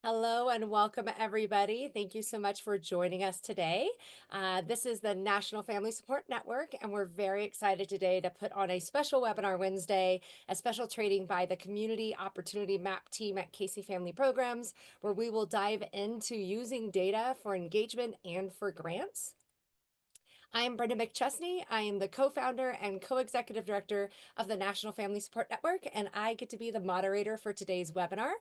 Hello and welcome, everybody. Thank you so much for joining us today. This is the National Family Support Network, and we're very excited today to put on a special webinar Wednesday, a special training by the Community Opportunity Map team at Casey Family Programs, where we will dive into using data for engagement and for grants. I am Brenda McChesney. I am the co-founder and co-executive director of the National Family Support Network, and I get to be the moderator for today's webinar.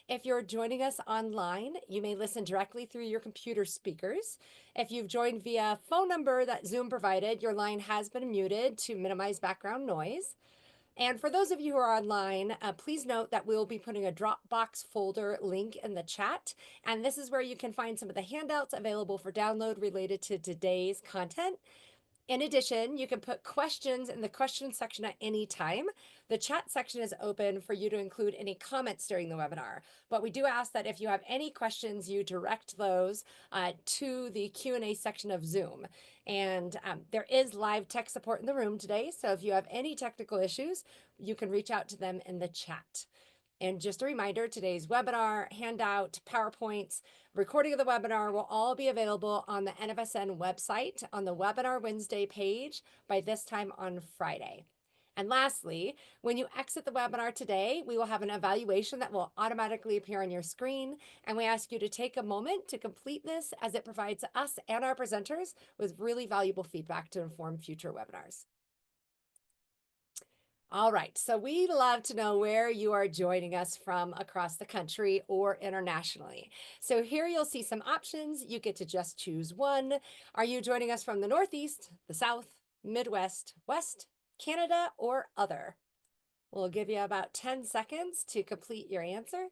If you're joining us online, you may listen directly through your computer speakers. If you've joined via phone number that Zoom provided, your line has been muted to minimize background noise. And for those of you who are online, please note that we'll be putting a Dropbox folder link in the chat. And this is where you can find some of the handouts available for download related to today's content. In addition, you can put questions in the question section at any time. The chat section is open for you to include any comments during the webinar, but we do ask that if you have any questions, you direct those to the Q&A section of Zoom. And there is live tech support in the room today, so if you have any technical issues, you can reach out to them in the chat. And just a reminder, today's webinar, handout, PowerPoints, recording of the webinar will all be available on the NFSN website on the Webinar Wednesday page by this time on Friday. And lastly, when you exit the webinar today, we will have an evaluation that will automatically appear on your screen. And we ask you to take a moment to complete this as it provides us and our presenters with really valuable feedback to inform future webinars. All right, so we'd love to know where you are joining us from across the country or internationally. So here you'll see some options. You get to just choose one. Are you joining us from the Northeast, the South, Midwest, West, Canada, or other? We'll give you about 10 seconds to complete your answer.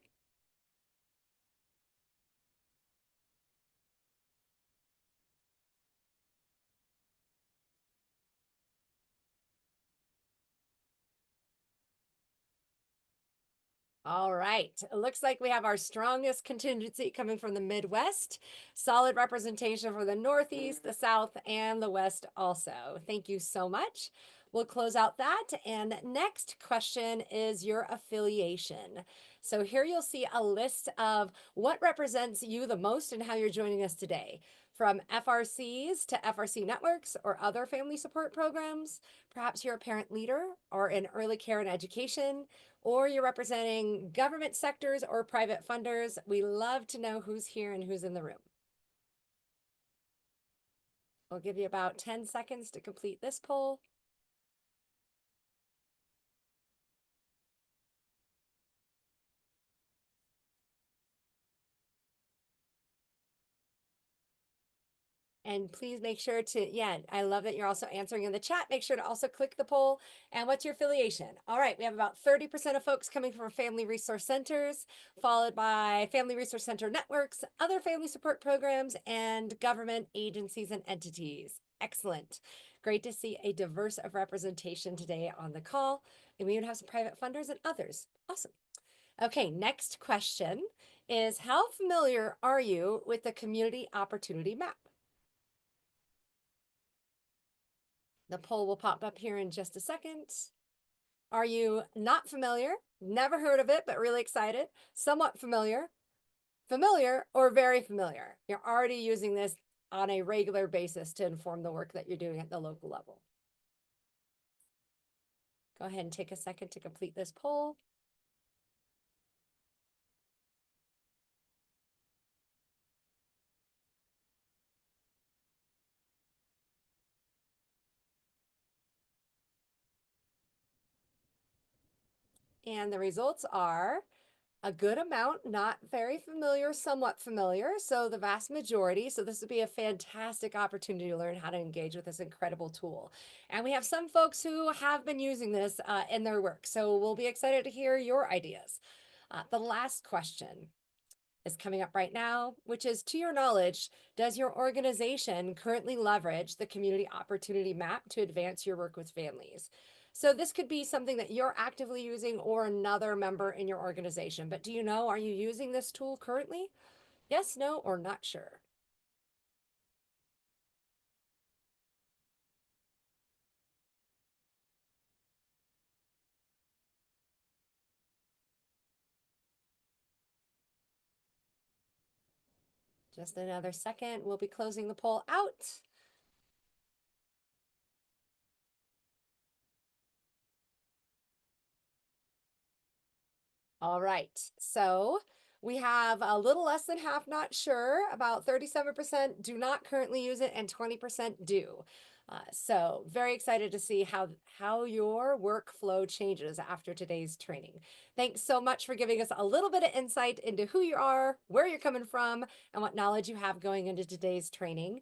All right, it looks like we have our strongest contingency coming from the Midwest, solid representation for the Northeast, the South, and the West also. Thank you so much. We'll close out that. And next question is your affiliation. So here you'll see a list of what represents you the most and how you're joining us today. From FRCs to FRC networks or other family support programs, perhaps you're a parent leader or in early care and education, or you're representing government sectors or private funders. We love to know who's here and who's in the room. We'll give you about 10 seconds to complete this poll. And please make sure to, yeah, I love that you're also answering in the chat. Make sure to also click the poll. And what's your affiliation? All right, we have about 30% of folks coming from family resource centers, followed by family resource center networks, other family support programs, and government agencies and entities. Excellent. Great to see a diverse of representation today on the call. And we even have some private funders and others. Awesome. Okay, next question is how familiar are you with the Community Opportunity Map? The poll will pop up here in just a second. Are you not familiar? Never heard of it, but really excited? Somewhat familiar? Familiar or very familiar? You're already using this on a regular basis to inform the work that you're doing at the local level. Go ahead and take a second to complete this poll. And the results are a good amount, not very familiar, somewhat familiar. So the vast majority. So this would be a fantastic opportunity to learn how to engage with this incredible tool. And we have some folks who have been using this in their work. So we'll be excited to hear your ideas. The last question is coming up right now, which is, to your knowledge, does your organization currently leverage the Community Opportunity Map to advance your work with families? So this could be something that you're actively using or another member in your organization. But do you know, are you using this tool currently? Yes, no, or not sure? Just another second. We'll be closing the poll out. All right. So we have a little less than half not sure, about 37% do not currently use it, and 20% do. So very excited to see how your workflow changes after today's training. Thanks so much for giving us a little bit of insight into who you are, where you're coming from, and what knowledge you have going into today's training.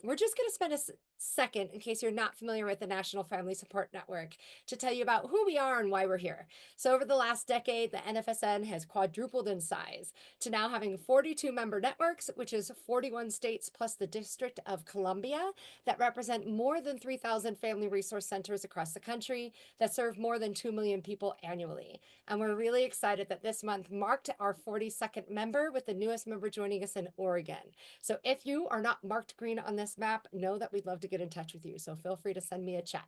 We're just going to spend a second, in case you're not familiar with the National Family Support Network, to tell you about who we are and why we're here. So over the last decade, the NFSN has quadrupled in size to now having 42 member networks, which is 41 states plus the District of Columbia, that represent more than 3,000 family resource centers across the country that serve more than 2 million people annually. And we're really excited that this month marked our 42nd member, with the newest member joining us in Oregon. So if you are not marked green on this map, know that we'd love to get in touch with you. So feel free to send me a chat.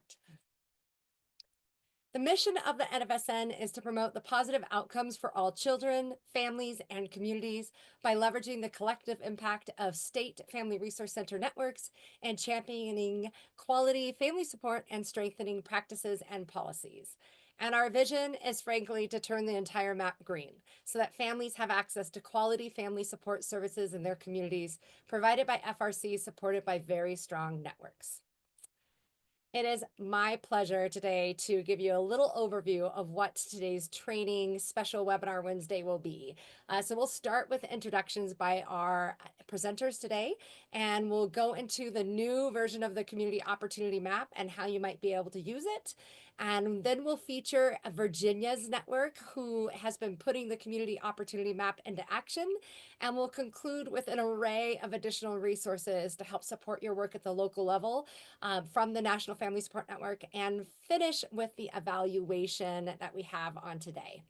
The mission of the NFSN is to promote the positive outcomes for all children, families, and communities by leveraging the collective impact of state family resource center networks and championing quality family support and strengthening practices and policies. And our vision is, frankly, to turn the entire map green so that families have access to quality family support services in their communities, provided by FRC, supported by very strong networks. It is my pleasure today to give you a little overview of what today's training special webinar Wednesday will be. So we'll start with introductions by our presenters today, and we'll go into the new version of the Community Opportunity Map and how you might be able to use it. And then we'll feature Virginia's network, who has been putting the Community Opportunity Map into action. And we'll conclude with an array of additional resources to help support your work at the local level from the National Family Support Network, and finish with the evaluation that we have on today.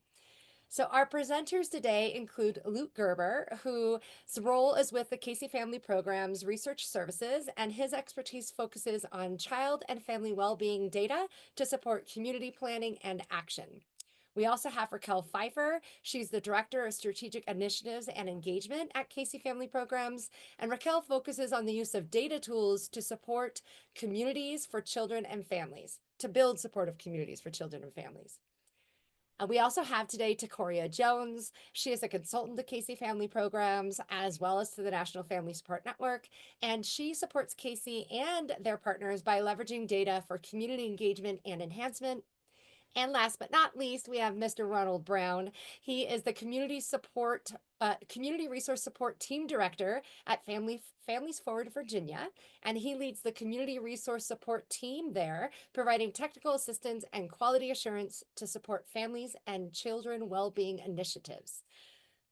So our presenters today include Luke Gerber, whose role is with the Casey Family Programs Research Services, and his expertise focuses on child and family well-being data to support community planning and action. We also have Raquel Pfeiffer. She's the Director of Strategic Initiatives and Engagement at Casey Family Programs. And Raquel focuses on the use of data tools to support communities for children and families, to build supportive communities for children and families. We also have today Takoria Jones. She is a consultant to Casey Family Programs, as well as to the National Family Support Network. And she supports Casey and their partners by leveraging data for community engagement and enhancement. And last but not least, we have Mr. Ronald Brown. He is the Community Resource Support Team Director at Families Forward Virginia, and he leads the Community Resource Support Team there, providing technical assistance and quality assurance to support families and children well-being initiatives.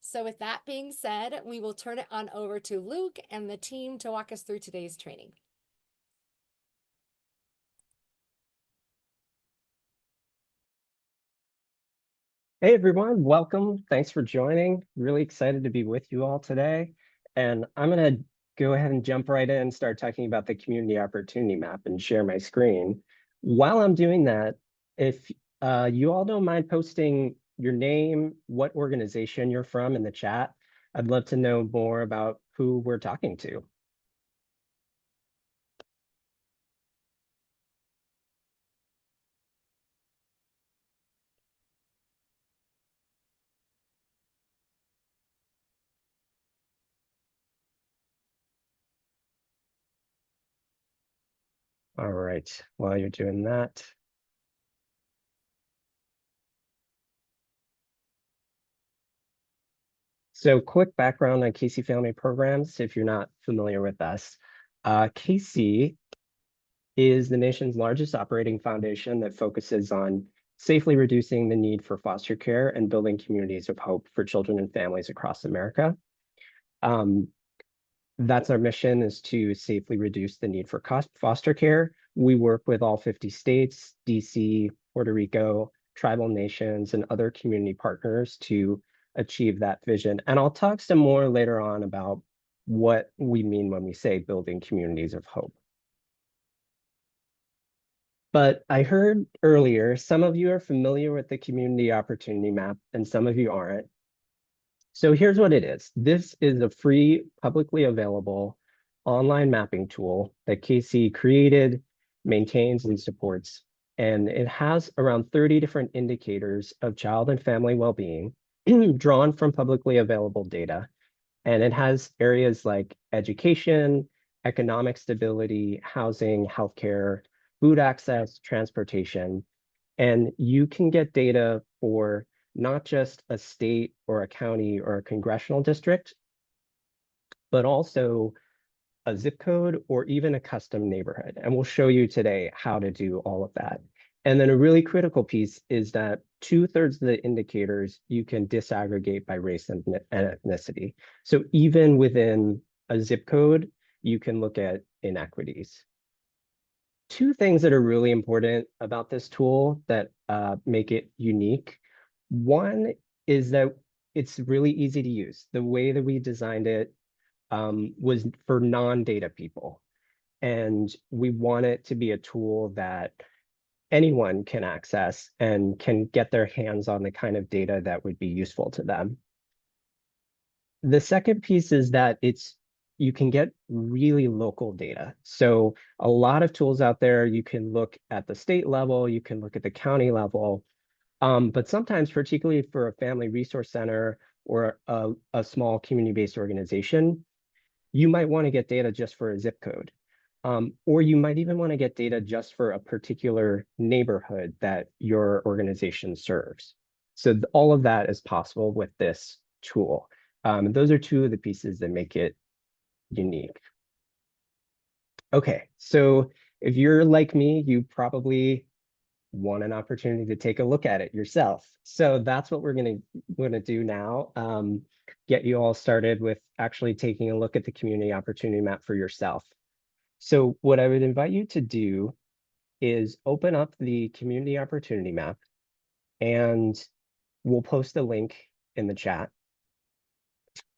So with that being said, we will turn it on over to Luke and the team to walk us through today's training. Hey everyone, welcome. Thanks for joining. Really excited to be with you all today. And I'm going to go ahead and jump right in and start talking about the Community Opportunity Map and share my screen. While I'm doing that, if you all don't mind posting your name, what organization you're from in the chat, I'd love to know more about who we're talking to. All right, while you're doing that. So quick background on Casey Family Programs, if you're not familiar with us. Casey is the nation's largest operating foundation that focuses on safely reducing the need for foster care and building communities of hope for children and families across America. That's our mission, is to safely reduce the need for foster care. We work with all 50 states, DC, Puerto Rico, tribal nations, and other community partners to achieve that vision. And I'll talk some more later on about what we mean when we say building communities of hope. But I heard earlier, some of you are familiar with the Community Opportunity Map and some of you aren't. So here's what it is. This is a free, publicly available online mapping tool that Casey created, maintains, and supports. And it has around 30 different indicators of child and family well-being drawn from publicly available data. And it has areas like education, economic stability, housing, healthcare, food access, transportation. And you can get data for not just a state or a county or a congressional district, but also a zip code or even a custom neighborhood. And we'll show you today how to do all of that. And then a really critical piece is that 2/3 of the indicators you can disaggregate by race and ethnicity. So even within a zip code, you can look at inequities. Two things that are really important about this tool that make it unique. One is that it's really easy to use. The way that we designed it was for non-data people. And we want it to be a tool that anyone can access and can get their hands on the kind of data that would be useful to them. The second piece is that you can get really local data. So a lot of tools out there, you can look at the state level, you can look at the county level, but sometimes, particularly for a family resource center or a small community-based organization, you might want to get data just for a zip code. Or you might even want to get data just for a particular neighborhood that your organization serves. So all of that is possible with this tool. Those are two of the pieces that make it unique. Okay, so if you're like me, you probably want an opportunity to take a look at it yourself. So that's what we're gonna do now. Get you all started with actually taking a look at the community opportunity map for yourself. So what I would invite you to do is open up the community opportunity map, and we'll post a link in the chat,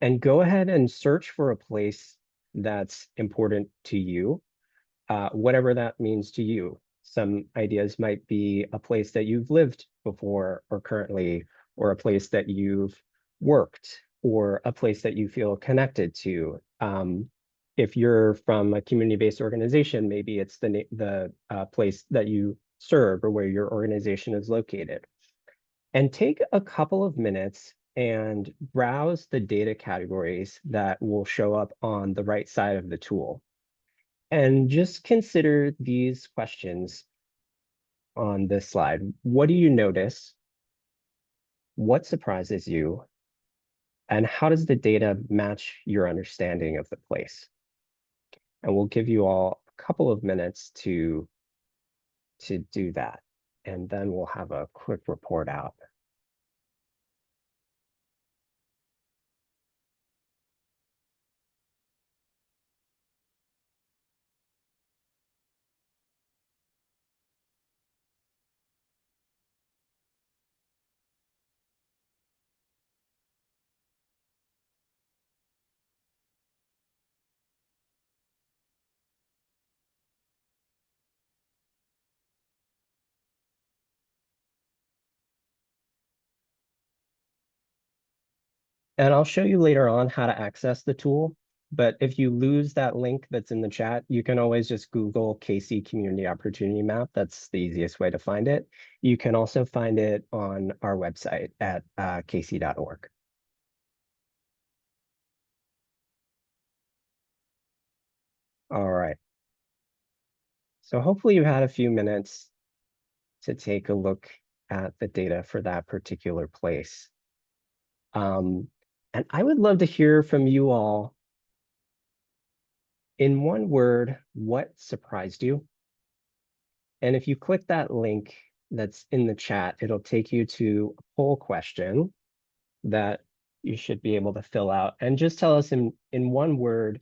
and go ahead and search for a place that's important to you, whatever that means to you. Some ideas might be a place that you've lived before or currently, or a place that you've worked, or a place that you feel connected to. If you're from a community-based organization, maybe it's the place that you serve or where your organization is located. And take a couple of minutes and browse the data categories that will show up on the right side of the tool. And just consider these questions on this slide. What do you notice? What surprises you? And how does the data match your understanding of the place? And we'll give you all a couple of minutes to do that. And then we'll have a quick report out. And I'll show you later on how to access the tool. But if you lose that link that's in the chat, you can always just Google KC Community Opportunity Map. That's the easiest way to find it. You can also find it on our website at kc.org. All right. So hopefully you had a few minutes to take a look at the data for that particular place. And I would love to hear from you all. In one word, what surprised you? And if you click that link that's in the chat, it'll take you to a poll question that you should be able to fill out. And just tell us in one word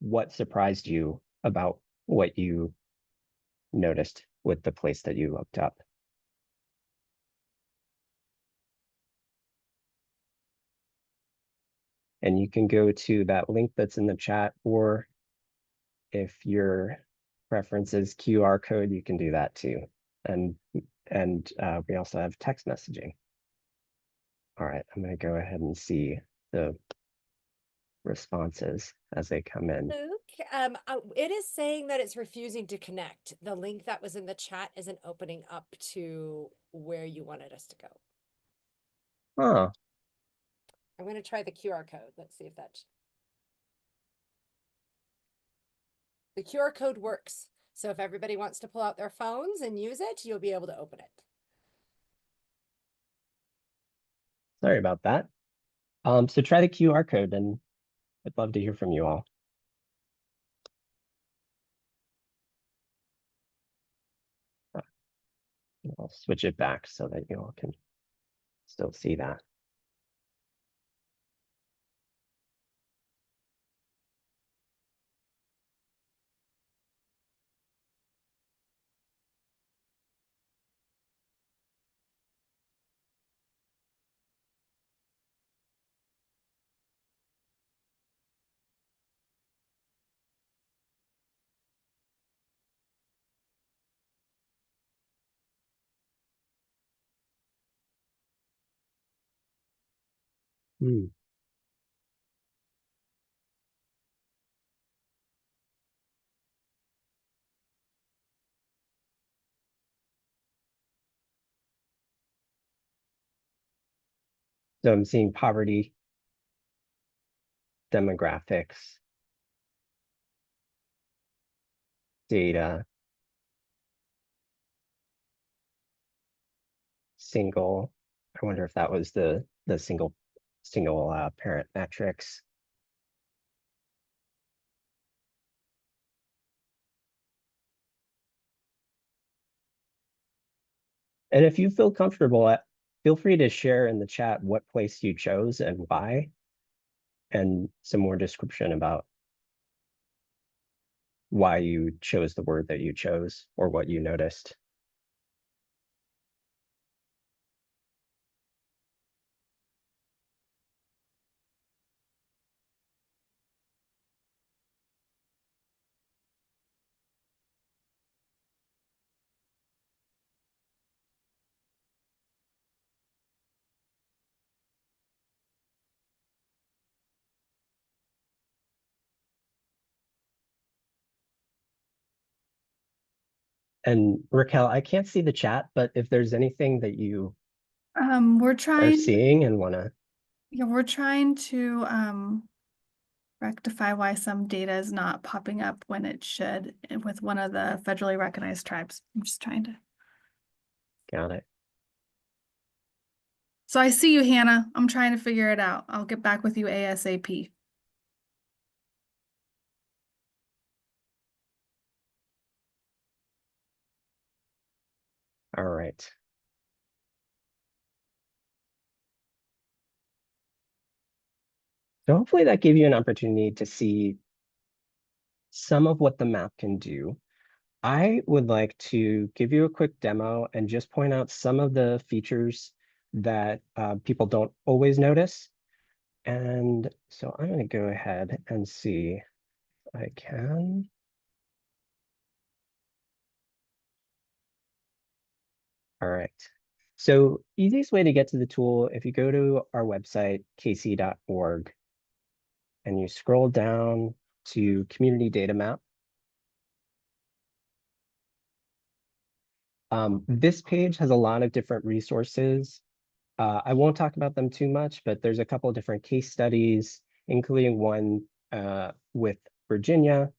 what surprised you about what you noticed with the place that you looked up. And you can go to that link that's in the chat, or if your preference is QR code, you can do that too. And we also have text messaging. All right, I'm going to go ahead and see the responses as they come in. Luke, it is saying that it's refusing to connect. The link that was in the chat isn't opening up to where you wanted us to go. Oh, I'm going to try the QR code. Let's see if that. The QR code works. So if everybody wants to pull out their phones and use it, you'll be able to open it. sorry about that. So try the QR code and I'd love to hear from you all. I'll switch it back so that you all can still see that. Hmm. So I'm seeing poverty, demographics, data, single. I wonder if that was the single parent metrics. And if you feel comfortable, feel free to share in the chat what place you chose and why, and some more description about why you chose the word that you chose or what you noticed. And Raquel, I can't see the chat, but if there's anything that you We're are trying, seeing and want to, yeah, we're trying to rectify why some data is not popping up when it should with one of the federally recognized tribes. I'm just trying to. got it. So I see you, Hannah. I'm trying to figure it out. I'll get back with you ASAP. All right. So hopefully that gave you an opportunity to see some of what the map can do. I would like to give you a quick demo and just point out some of the features that people don't always notice. And so I'm going to go ahead and see if I can. All right. So easiest way to get to the tool, if you go to our website, kc.org, and you scroll down to Community Data Map, this page has a lot of different resources. I won't talk about them too much, but there's a couple of different case studies, including one with Virginia.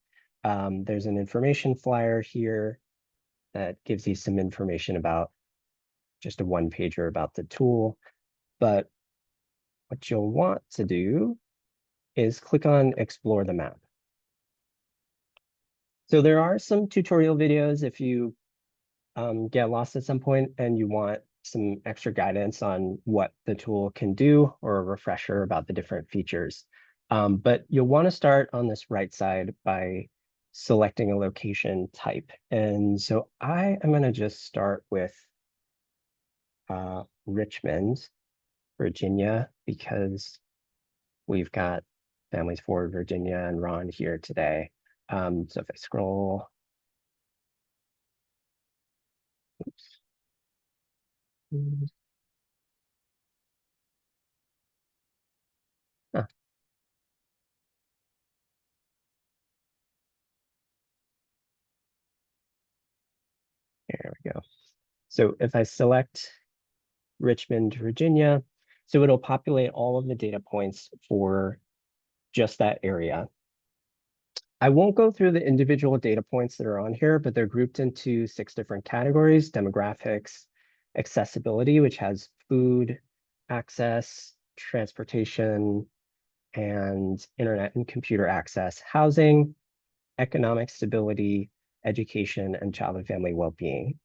There's an information flyer here that gives you some information about just a one pager about the tool. But what you'll want to do is click on Explore the Map. So there are some tutorial videos if you get lost at some point and you want some extra guidance on what the tool can do or a refresher about the different features. But you'll want to start on this right side by selecting a location type. And so I am going to just start with Richmond, Virginia, because we've got Families Forward Virginia and Ron here today. So if I scroll, oops. There we go. So if I select Richmond, Virginia, so it'll populate all of the data points for just that area. I won't go through the individual data points that are on here, but they're grouped into 6 different categories: demographics, accessibility, which has food, access, transportation, and internet and computer access, housing, economic stability, education, and child and family well-being.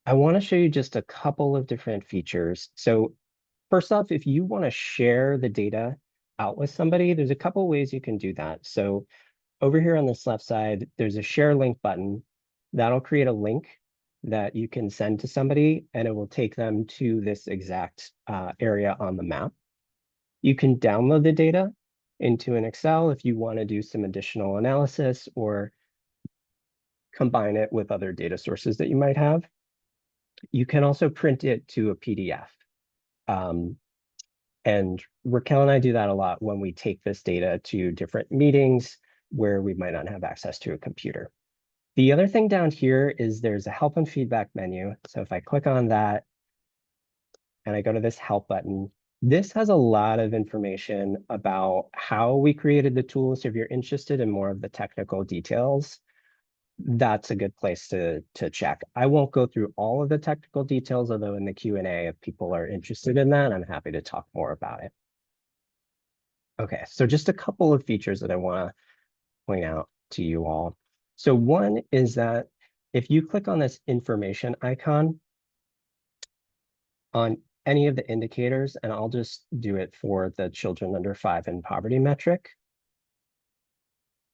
I want to show you just a couple of different features. So first off, if you want to share the data out with somebody, there's a couple ways you can do that. So over here on this left side, there's a share link button. That'll create a link that you can send to somebody, and it will take them to this exact area on the map. You can download the data into an Excel if you want to do some additional analysis or combine it with other data sources that you might have. You can also print it to a PDF. And Raquel and I do that a lot when we take this data to different meetings where we might not have access to a computer. The other thing down here is there's a help and feedback menu. So if I click on that and I go to this help button, this has a lot of information about how we created the tool. So if you're interested in more of the technical details, that's a good place to check. I won't go through all of the technical details, although in the Q&A, if people are interested in that, I'm happy to talk more about it. Okay, so just a couple of features that I want to point out to you all. So one is that if you click on this information icon on any of the indicators, and I'll just do it for the children under 5 in poverty metric,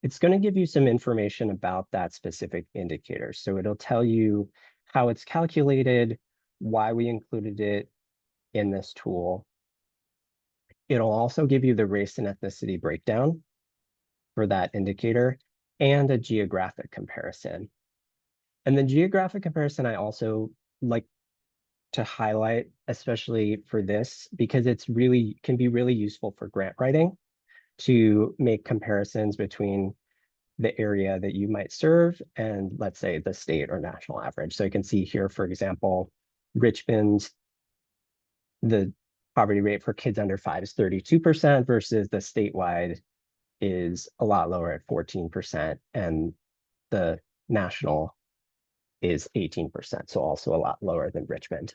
it's going to give you some information about that specific indicator. So it'll tell you how it's calculated, why we included it in this tool. It'll also give you the race and ethnicity breakdown for that indicator and a geographic comparison. And the geographic comparison I also like to highlight, especially for this, because it's really can be really useful for grant writing to make comparisons between the area that you might serve and, let's say, the state or national average. So you can see here, for example, Richmond, the poverty rate for kids under 5 is 32% versus the statewide is a lot lower at 14%, and the national is 18%, so also a lot lower than Richmond.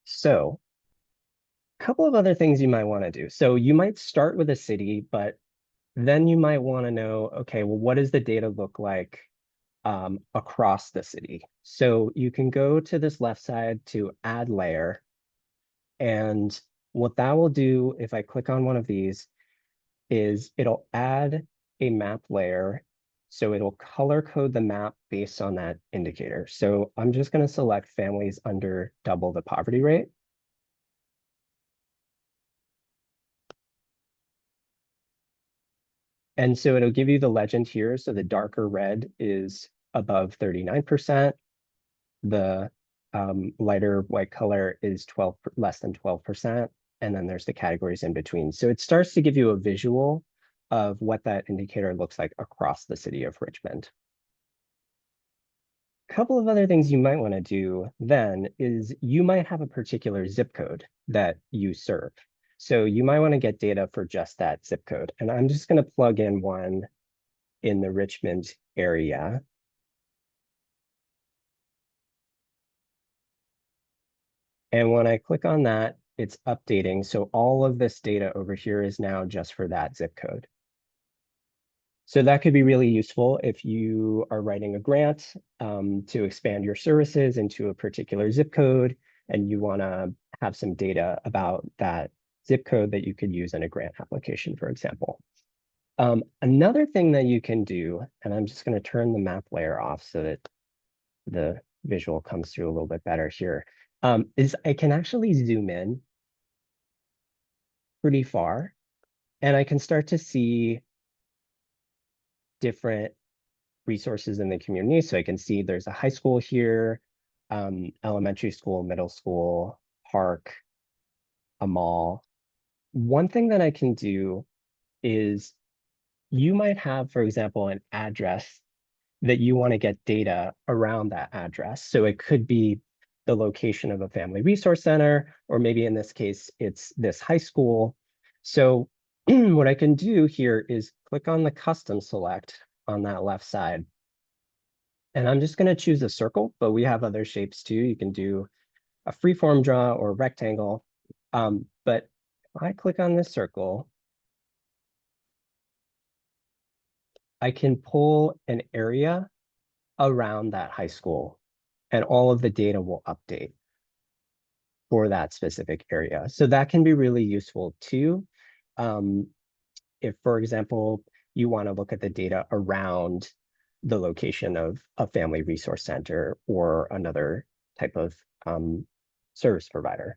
So a couple of other things you might want to do. So you might start with a city, but then you might want to know, okay, well, what does the data look like across the city? So you can go to this left side to add layer. And what that will do, if I click on one of these, is it'll add a map layer. So it'll color code the map based on that indicator. So I'm just going to select families under double the poverty rate. And so it'll give you the legend here. So the darker red is above 39%. The lighter white color is less than 12%. And then there's the categories in between. So it starts to give you a visual of what that indicator looks like across the city of Richmond. A couple of other things you might want to do then is you might have a particular zip code that you serve. So you might want to get data for just that zip code. And I'm just going to plug in one in the Richmond area. And when I click on that, it's updating. So all of this data over here is now just for that zip code. So that could be really useful if you are writing a grant to expand your services into a particular zip code, and you want to have some data about that zip code that you could use in a grant application, for example. Another thing that you can do, and I'm just going to turn the map layer off so that the visual comes through a little bit better here, is I can actually zoom in pretty far, and I can start to see different resources in the community. So I can see there's a high school here, elementary school, middle school, park, a mall. One thing that I can do is you might have, for example, an address that you want to get data around that address. So it could be the location of a family resource center, or maybe in this case, it's this high school. So what I can do here is click on the custom select on that left side. And I'm just going to choose a circle, but we have other shapes too. You can do a freeform draw or a rectangle. But if I click on this circle, I can pull an area around that high school, and all of the data will update for that specific area. So that can be really useful too. Um, if, for example, you want to look at the data around the location of a family resource center or another type of service provider.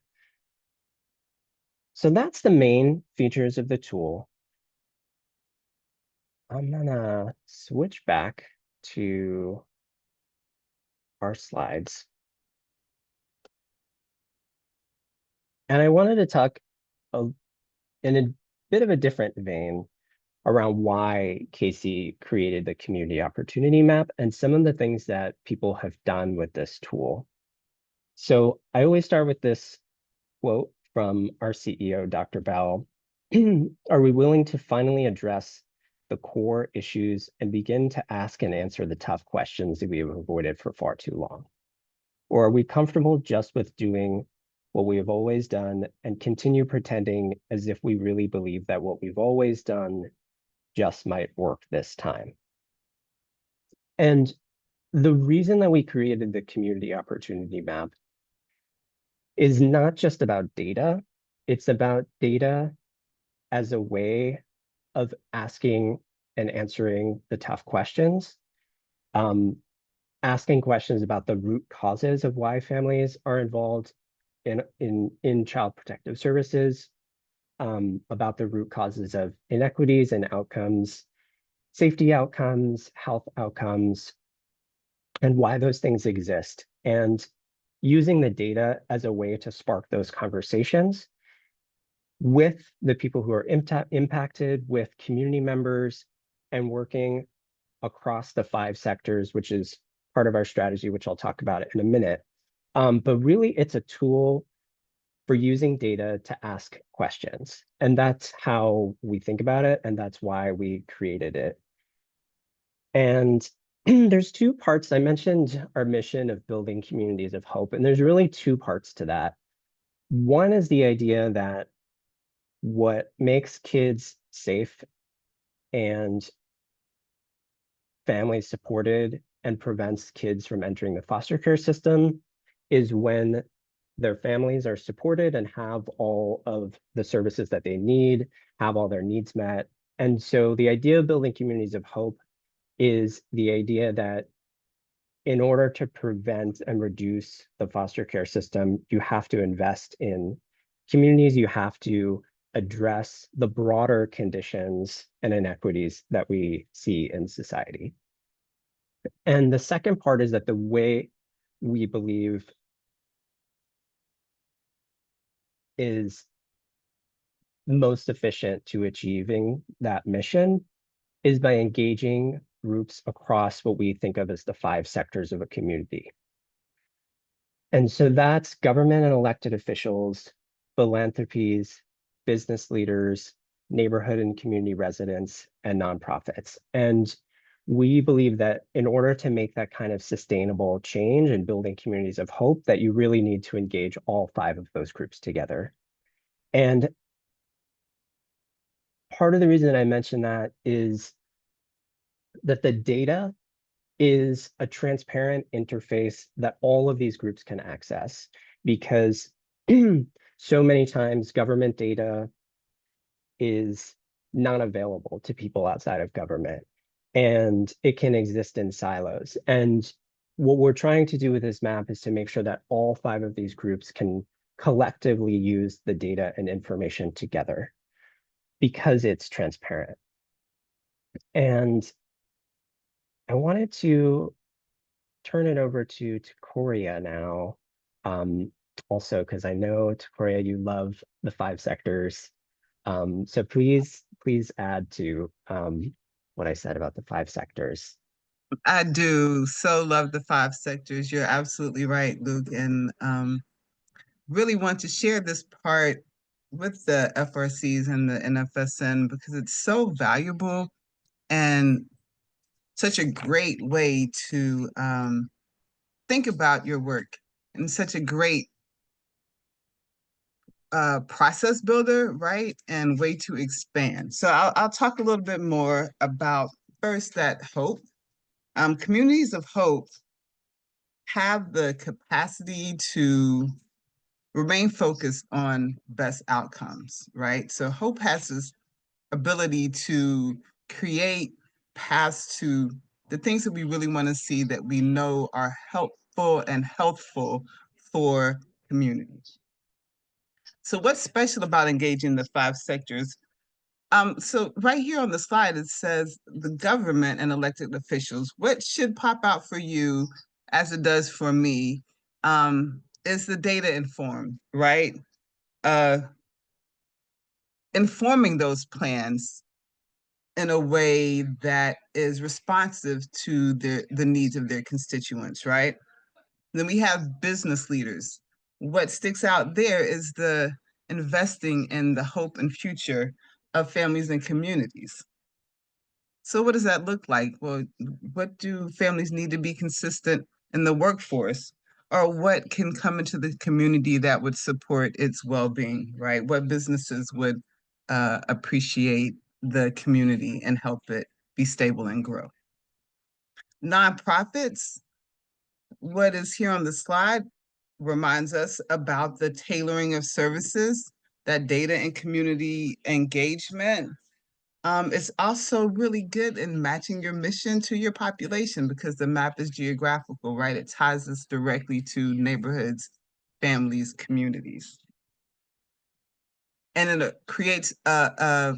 So that's the main features of the tool. I'm gonna switch back to our slides. And I wanted to talk in a bit of a different vein around why Casey created the community opportunity map and some of the things that people have done with this tool. So I always start with this quote from our CEO, Dr. Bell. Are we willing to finally address the core issues and begin to ask and answer the tough questions that we have avoided for far too long? Or are we comfortable just with doing what we have always done and continue pretending as if we really believe that what we've always done just might work this time? And the reason that we created the community opportunity map is not just about data, it's about data as a way of asking and answering the tough questions, um, asking questions about the root causes of why families are involved in child protective services, about the root causes of inequities and outcomes, safety outcomes, health outcomes, and why those things exist. And using the data as a way to spark those conversations with the people who are impacted, with community members, and working across the 5 sectors, which is part of our strategy, which I'll talk about in a minute. But really, it's a tool for using data to ask questions. And that's how we think about it, and that's why we created it. And there's 2 parts. I mentioned our mission of building communities of hope, and there's really 2 parts to that. One is the idea that what makes kids safe and families supported and prevents kids from entering the foster care system is when their families are supported and have all of the services that they need, have all their needs met. And so the idea of building communities of hope is the idea that in order to prevent and reduce the foster care system, you have to invest in communities, you have to address the broader conditions and inequities that we see in society. And the second part is that the way we believe is most efficient to achieving that mission is by engaging groups across what we think of as the 5 sectors of a community. And so that's government and elected officials, philanthropies, business leaders, neighborhood and community residents, and nonprofits. And we believe that in order to make that kind of sustainable change and building communities of hope, that you really need to engage all 5 of those groups together. And part of the reason I mention that is that the data is a transparent interface that all of these groups can access, because so many times government data is not available to people outside of government, and it can exist in silos. And what we're trying to do with this map is to make sure that all 5 of these groups can collectively use the data and information together because it's transparent. And I wanted to turn it over to Tokoria now. Also, because I know, Tokoria, you love the 5 sectors. So please add to what I said about the 5 sectors. I do so love the five sectors. You're absolutely right, Luke, and really want to share this part with the FRCs and the NFSN because it's so valuable and such a great way to think about your work and such a great process builder, right? And way to expand. So I'll talk a little bit more about first that hope. Communities of hope have the capacity to remain focused on best outcomes, right? So hope has this ability to create paths to the things that we really want to see that we know are helpful and healthful for communities. So what's special about engaging the five sectors? So right here on the slide, it says the government and elected officials. What should pop out for you, as it does for me, is the data informed, right? Uh, Informing those plans in a way that is responsive to the needs of their constituents, right? Then we have business leaders. What sticks out there is the investing in the hope and future of families and communities. So what does that look like? Well, what do families need to be consistent in the workforce? Or what can come into the community that would support its well-being, right? What businesses would appreciate the community and help it be stable and grow? Nonprofits, what is here on the slide reminds us about the tailoring of services, that data and community engagement. It's also really good in matching your mission to your population because the map is geographical, right? It ties us directly to neighborhoods, families, communities. And it creates a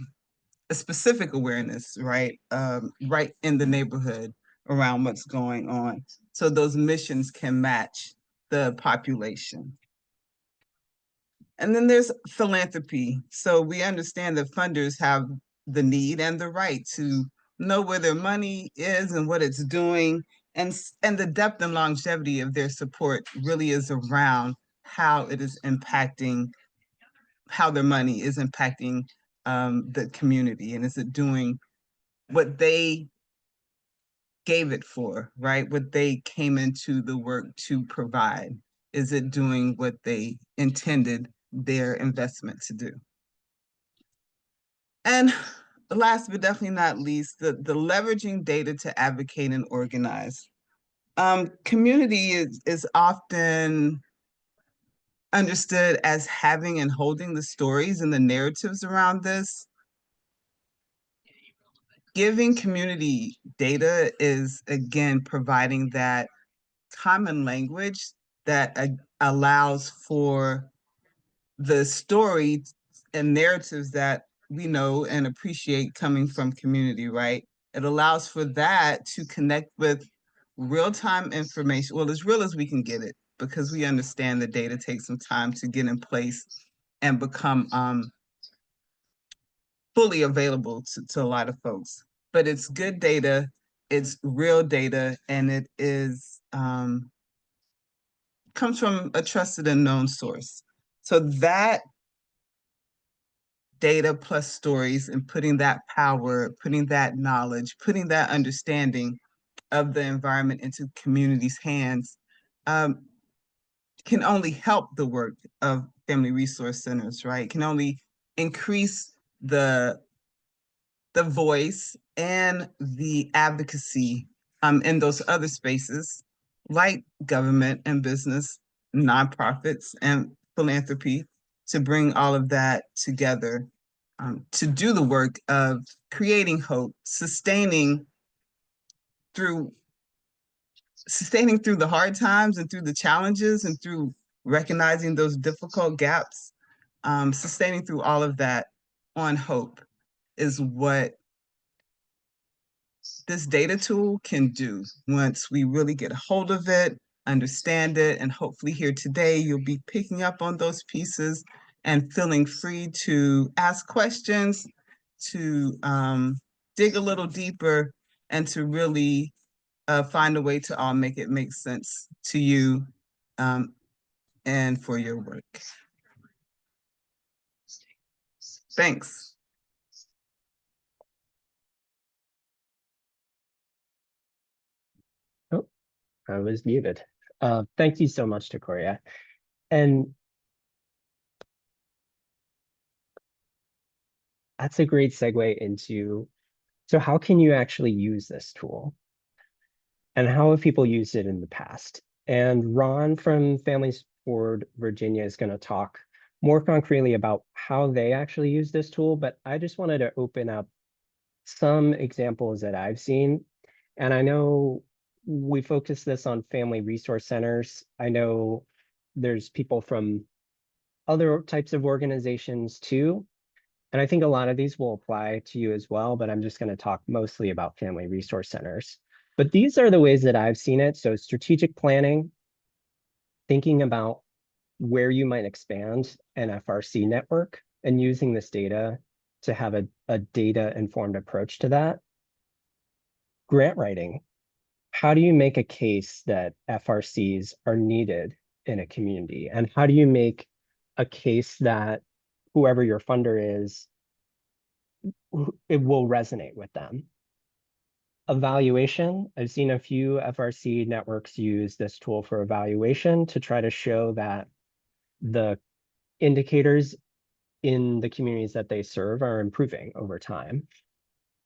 specific awareness, right? Right in the neighborhood around what's going on. So those missions can match the population. And then there's philanthropy. So we understand that funders have the need and the right to know where their money is and what it's doing. And the depth and longevity of their support really is around how it is impacting, how their money is impacting the community. And is it doing what they gave it for, right? What they came into the work to provide? Is it doing what they intended their investment to do? And last but definitely not least, the leveraging data to advocate and organize. Community is often understood as having and holding the stories and the narratives around this. Giving community data is, again, providing that common language that allows for the story and narratives that we know and appreciate coming from community, right? It allows for that to connect with real-time information, well, as real as we can get it, because we understand the data takes some time to get in place and become fully available to a lot of folks. But it's good data, it's real data, and it is comes from a trusted and known source. So that data plus stories and putting that power, putting that knowledge, putting that understanding of the environment into communities' hands um, can only help the work of family resource centers, right? Can only increase the voice and the advocacy in those other spaces like government and business, nonprofits and philanthropy to bring all of that together to do the work of creating hope, through sustaining through the hard times and through the challenges and through recognizing those difficult gaps, sustaining through all of that on hope is what this data tool can do once we really get a hold of it, understand it, and hopefully here today you'll be picking up on those pieces and feeling free to ask questions, to dig a little deeper, and to really find a way to all make it make sense to you and for your work. Thanks. Oh, I was muted. Thank you so much, Decoria. And that's a great segue into, so how can you actually use this tool? And how have people used it in the past? And Ron from Families Forward Virginia is going to talk more concretely about how they actually use this tool, but I just wanted to open up some examples that I've seen. And I know we focus this on family resource centers. I know there's people from other types of organizations too. And I think a lot of these will apply to you as well, but I'm just going to talk mostly about family resource centers. But these are the ways that I've seen it. So strategic planning, thinking about where you might expand an FRC network and using this data to have a data-informed approach to that. Grant writing. How do you make a case that FRCs are needed in a community? And how do you make a case that whoever your funder is, it will resonate with them? Evaluation. I've seen a few FRC networks use this tool for evaluation to try to show that the indicators in the communities that they serve are improving over time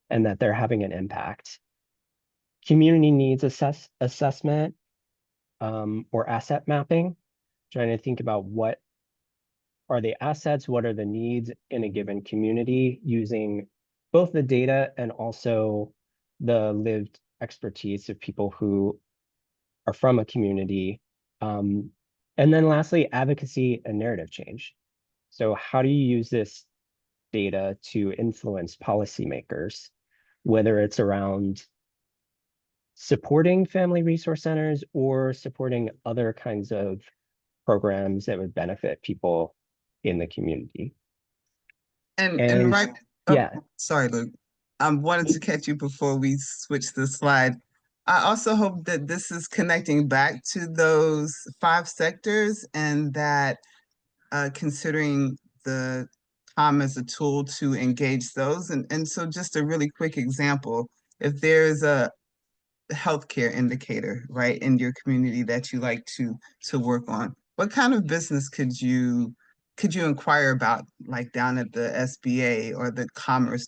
and that they're having an impact. Community needs assessment or asset mapping, trying to think about what are the assets, what are the needs in a given community using both the data and also the lived expertise of people who are from a community. And then lastly, advocacy and narrative change. So how do you use this data to influence policymakers, whether it's around supporting family resource centers or supporting other kinds of programs that would benefit people in the community? And And right, oh, yeah, sorry, Luke. I wanted to catch you before we switch the slide. I also hope that this is connecting back to those 5 sectors and that considering the time as a tool to engage those. And so just a really quick example, if there's a healthcare indicator, right, in your community that you like to work on, what kind of business could you inquire about, like down at the SBA or the Commerce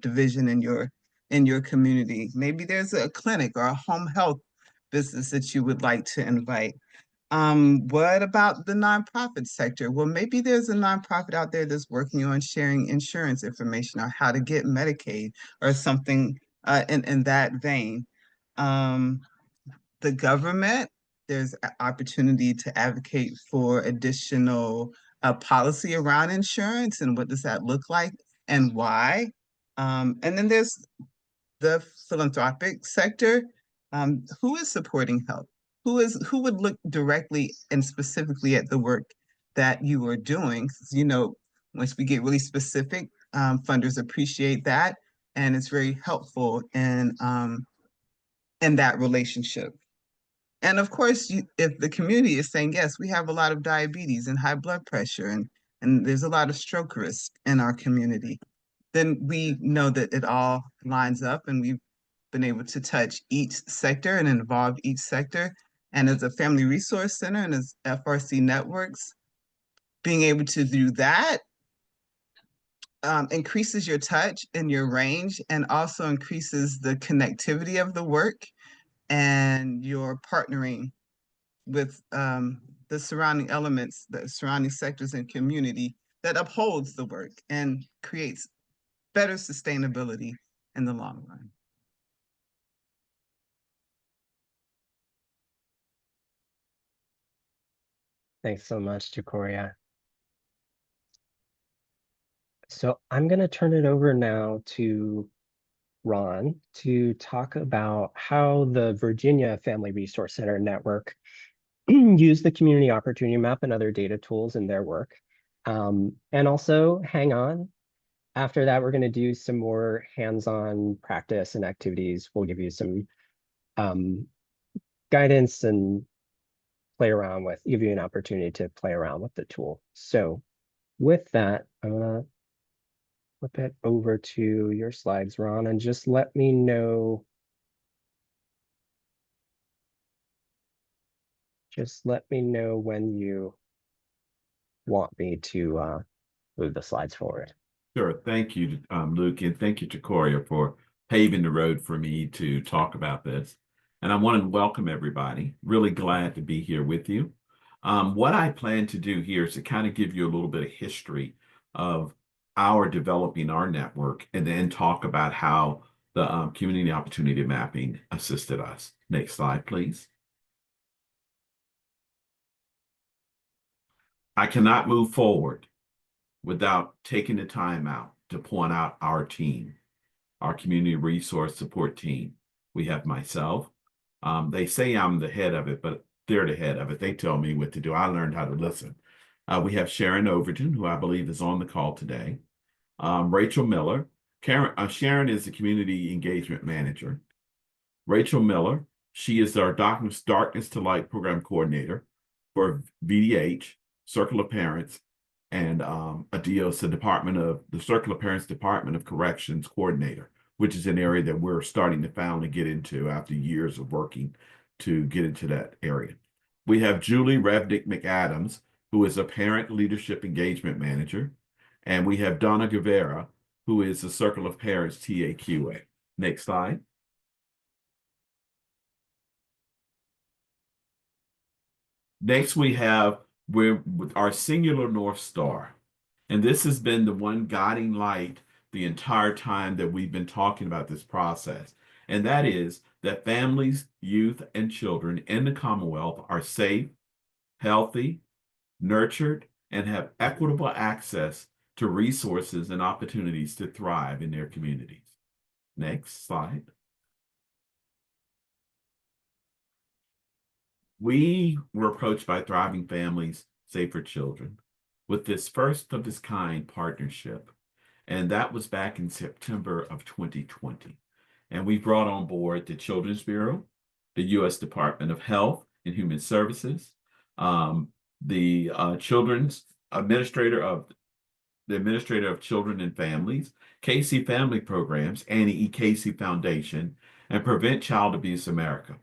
division in your community? Maybe there's a clinic or a home health business that you would like to invite. What about the nonprofit sector? Well, maybe there's a nonprofit out there that's working on sharing insurance information or how to get Medicaid or something in that vein. Um, the government, there's opportunity to advocate for additional policy around insurance and what does that look like and why. And then there's the philanthropic sector. Who is supporting health? Who would look directly and specifically at the work that you are doing? You know, once we get really specific, funders appreciate that, and it's very helpful in that relationship. And of course, if the community is saying, yes, we have a lot of diabetes and high blood pressure, and there's a lot of stroke risk in our community, then we know that it all lines up and we've been able to touch each sector and involve each sector. And as a family resource center and as FRC networks, being able to do that increases your touch and your range and also increases the connectivity of the work and your partnering with the surrounding elements, the surrounding sectors and community that upholds the work and creates better sustainability in the long run. thanks so much, Decoria. So I'm going to turn it over now to Ron to talk about how the Virginia Family Resource Center Network use the community opportunity map and other data tools in their work. And also hang on. After that, we're going to do some more hands-on practice and activities. We'll give you some guidance and give you an opportunity to play around with the tool. So with that, I'm gonna flip it over to your slides, Ron, and just let me know. Just let me know when you want me to move the slides forward. Sure. Thank you, Luke, and thank you to Coria for paving the road for me to talk about this. And I want to welcome everybody. Really glad to be here with you. What I plan to do here is to kind of give you a little bit of history of our developing our network and then talk about how the community opportunity mapping assisted us. Next slide, please. I cannot move forward without taking the time out to point out our team, our community resource support team. We have myself. They say I'm the head of it, but they're the head of it. They tell me what to do. I learned how to listen. We have Sharon Overton, who I believe is on the call today. Rachel Miller. Sharon is the community engagement manager. Rachel Miller, she is our Darkness to Light program coordinator for VDH, Circle of Parents, and ADIOS, the Circle of Parents Department of Corrections coordinator, which is an area that we're starting to finally get into after years of working to get into that area. We have Julie Revnick McAdams, who is a parent leadership engagement manager, and we have Donna Guevara, who is the Circle of Parents TAQA. Next slide. Next, we have with our singular North Star. And this has been the one guiding light the entire time that we've been talking about this process. And that is that families, youth, and children in the Commonwealth are safe, healthy, nurtured, and have equitable access to resources and opportunities to thrive in their communities. Next slide. We were approached by Thriving Families, Safer Children with this first of its kind partnership. And that was back in September of 2020. And we brought on board the Children's Bureau, the U.S. Department of Health and Human Services, the Children's Administrator of Children and Families, Casey Family Programs, Annie E. Casey Foundation, and Prevent Child Abuse America.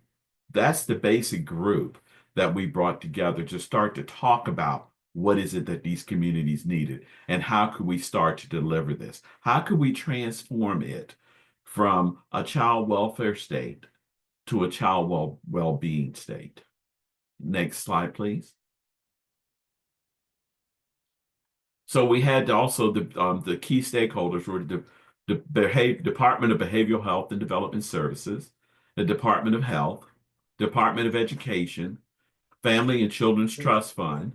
That's the basic group that we brought together to start to talk about what is it that these communities needed and how could we start to deliver this? How could we transform it from a child welfare state to a child well-being state? Next slide, please. So we had also the key stakeholders were the Department of Behavioral Health and Development Services, the Department of Health, Department of Education, Family and Children's Trust Fund,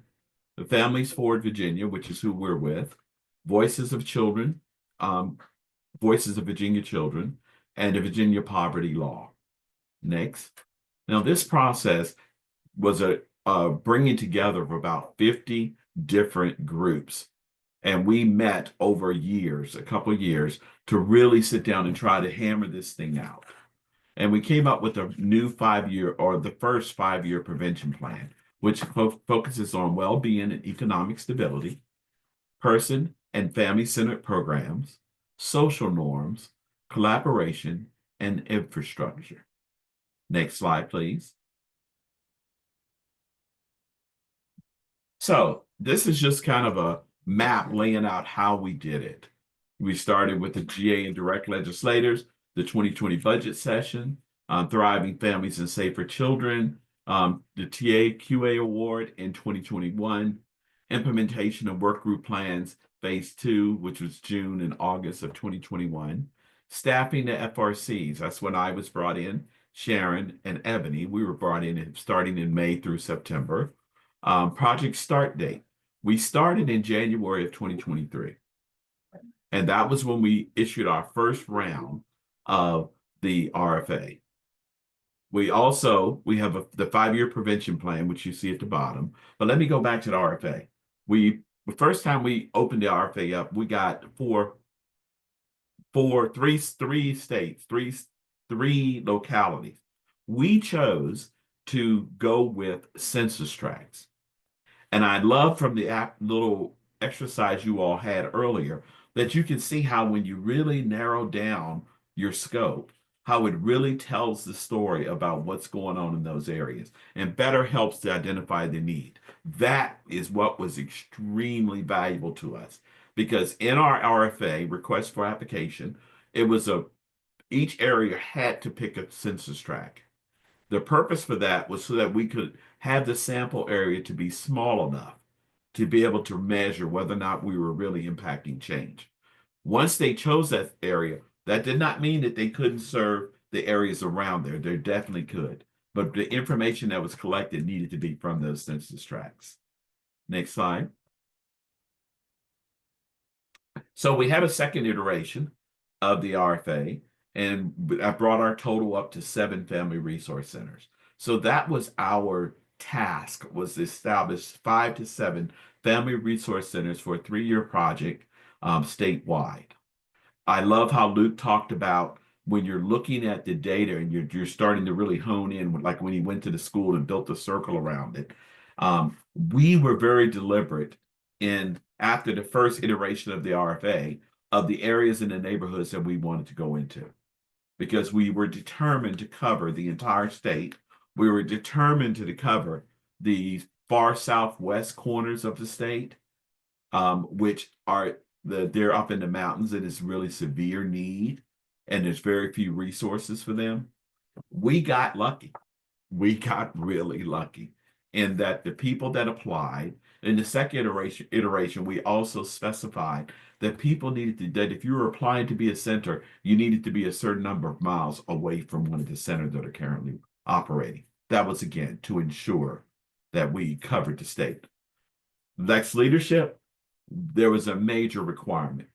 the Families Forward Virginia, which is who we're with, Voices of Children, Voices of Virginia Children, and the Virginia Poverty Law. Next. Now, this process was a bringing together of about 50 different groups. And we met over years, a couple of years, to really sit down and try to hammer this thing out. And we came up with a new 5-year, or the first 5-year prevention plan, which focuses on well-being and economic stability, person and family-centered programs, social norms, collaboration, and infrastructure. Next slide, please. So this is just kind of a map laying out how we did it. We started with the GA and direct legislators, the 2020 budget session, Thriving Families and Safer Children, the TAQA Award in 2021, implementation of work group plans, phase 2, which was June and August of 2021, staffing the FRCs. That's when I was brought in, Sharon and Ebony. We were brought in starting in May through September. Project start date. We started in January of 2023. And that was when we issued our first round of the RFA. We have the 5-year prevention plan, which you see at the bottom. But let me go back to the RFA. The first time we opened the RFA up, we got three states, three localities. we chose to go with census tracts. And I love from the little exercise you all had earlier that you can see how when you really narrow down your scope, how it really tells the story about what's going on in those areas and better helps to identify the need. That is what was extremely valuable to us because in our RFA, request for application, it was each area had to pick a census tract. The purpose for that was so that we could have the sample area to be small enough to be able to measure whether or not we were really impacting change. Once they chose that area, that did not mean that they couldn't serve the areas around there. They definitely could. But the information that was collected needed to be from those census tracts. Next slide. So we had a second iteration of the RFA, and I brought our total up to 7 family resource centers. So that was our task, was to establish 5 to 7 family resource centers for a 3-year project statewide. I love how Luke talked about when you're looking at the data and you're starting to really hone in, like when he went to the school and built a circle around it. We were very deliberate in after the first iteration of the RFA of the areas in the neighborhoods that we wanted to go into because we were determined to cover the entire state. We were determined to cover the far southwest corners of the state, which are they're up in the mountains and it's really severe need and there's very few resources for them. We got lucky. We got really lucky in that the people that applied in the second iteration, we also specified that people needed to, that if you were applying to be a center, you needed to be a certain number of miles away from one of the centers that are currently operating. That was, again, to ensure that we covered the state. Lex leadership, there was a major requirement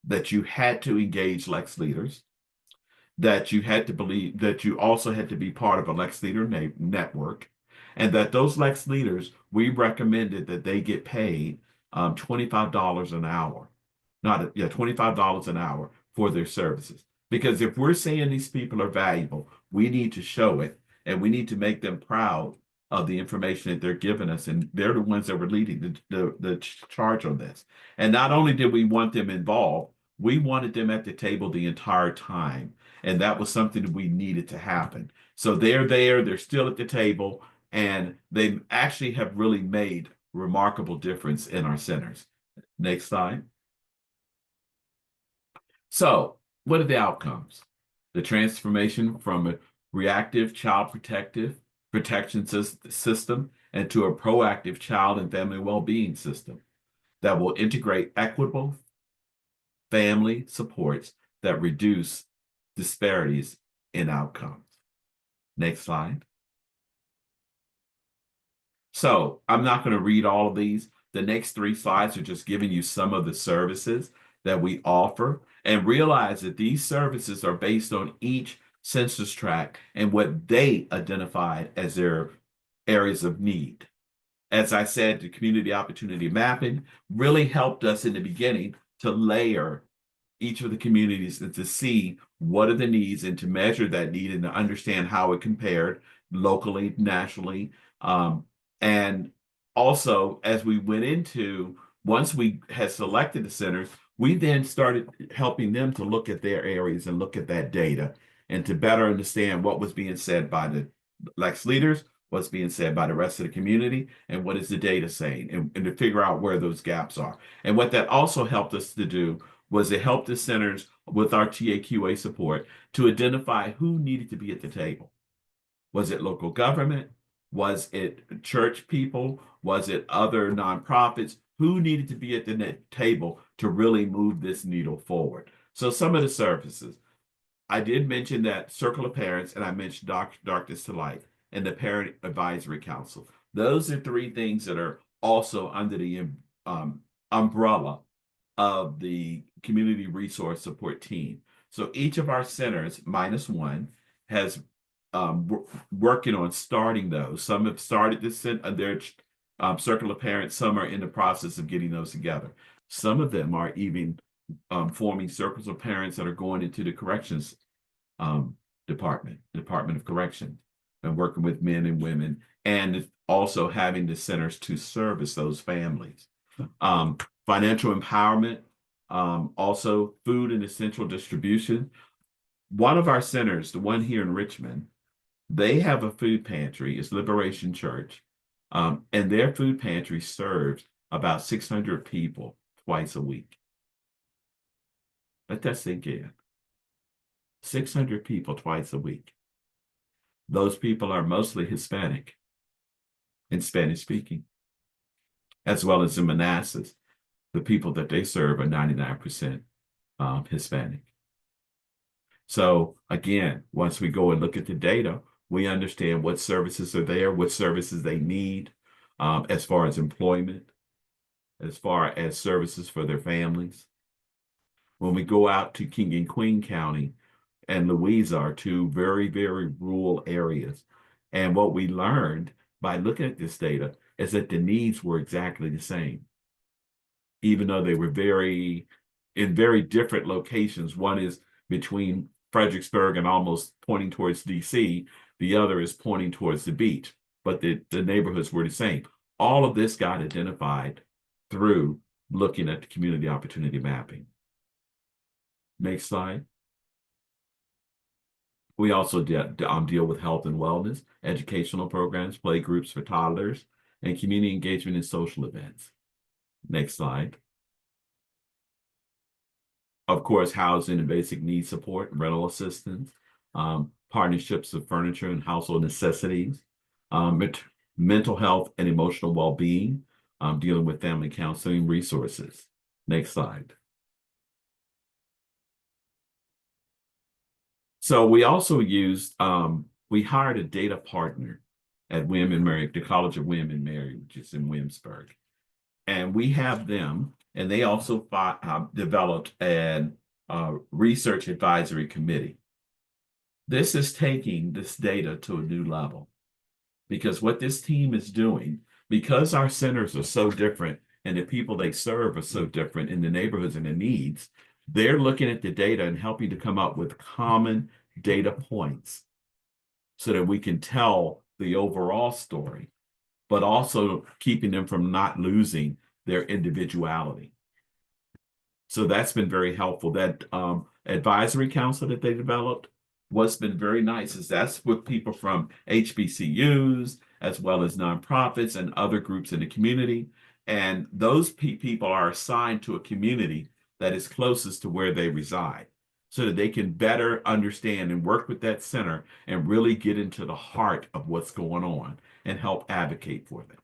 that you had to engage Lex leaders, that you had to believe that you also had to be part of a Lex leader network, and that those Lex leaders, we recommended that they get paid $25 an hour, $25 an hour for their services. Because if we're saying these people are valuable, we need to show it and we need to make them proud of the information that they're giving us. And they're the ones that were leading the charge on this. And not only did we want them involved, we wanted them at the table the entire time. And that was something that we needed to happen. So they're there, they're still at the table, and they actually have really made remarkable difference in our centers. Next slide. So what are the outcomes? The transformation from a reactive child protection system and to a proactive child and family well-being system that will integrate equitable family supports that reduce disparities in outcomes. Next slide. So I'm not going to read all of these. The next 3 slides are just giving you some of the services that we offer, and realize that these services are based on each census tract and what they identified as their areas of need. As I said, the community opportunity mapping really helped us in the beginning to layer each of the communities and to see what are the needs and to measure that need and to understand how it compared locally, nationally. And also, as we went into, once we had selected the centers, we then started helping them to look at their areas and look at that data and to better understand what was being said by the Lex leaders, what's being said by the rest of the community, and what is the data saying, and to figure out where those gaps are. And what that also helped us to do was it helped the centers with our TAQA support to identify who needed to be at the table. Was it local government? Was it church people? Was it other nonprofits? Who needed to be at the table to really move this needle forward? So some of the services. I did mention that Circle of Parents, and I mentioned Darkness to Light and the Parent Advisory Council. Those are 3 things that are also under the umbrella of the Community Resource Support Team. So each of our centers, minus 1, has working on starting those. Some have started their Circle of Parents. Some are in the process of getting those together. Some of them are even forming circles of parents that are going into the corrections Department of Correction, and working with men and women, and also having the centers to service those families. Financial empowerment, also food and essential distribution. One of our centers, the one here in Richmond, they have a food pantry. It's Liberation Church, and their food pantry serves about 600 people twice a week. Let that sink in. 600 people twice a week. Those people are mostly Hispanic and Spanish speaking, as well as in Manassas. The people that they serve are 99% Hispanic. So again, once we go and look at the data, we understand what services are there, what services they need, as far as employment, as far as services for their families. When we go out to King and Queen County and Louisa are two very, very rural areas. And what we learned by looking at this data is that the needs were exactly the same, even though they were in very different locations. One is between Fredericksburg and almost pointing towards DC. The other is pointing towards the beach, but the neighborhoods were the same. All of this got identified through looking at the community opportunity mapping. Next slide. We also deal with health and wellness, educational programs, play groups for toddlers, and community engagement and social events. Next slide. Of course, housing and basic needs support, rental assistance, partnerships of furniture and household necessities, mental health and emotional well-being, dealing with family counseling resources. Next slide. So we also used, we hired a data partner at William and Mary, the College of William and Mary, which is in Williamsburg. And we have them, and they also developed an research advisory committee. This is taking this data to a new level, because what this team is doing, because our centers are so different and the people they serve are so different in the neighborhoods and the needs, they're looking at the data and helping to come up with common data points so that we can tell the overall story, but also keeping them from not losing their individuality. So that's been very helpful. That advisory council that they developed, what's been very nice is that's with people from HBCUs, as well as nonprofits and other groups in the community. And those people are assigned to a community that is closest to where they reside, so that they can better understand and work with that center and really get into the heart of what's going on and help advocate for them.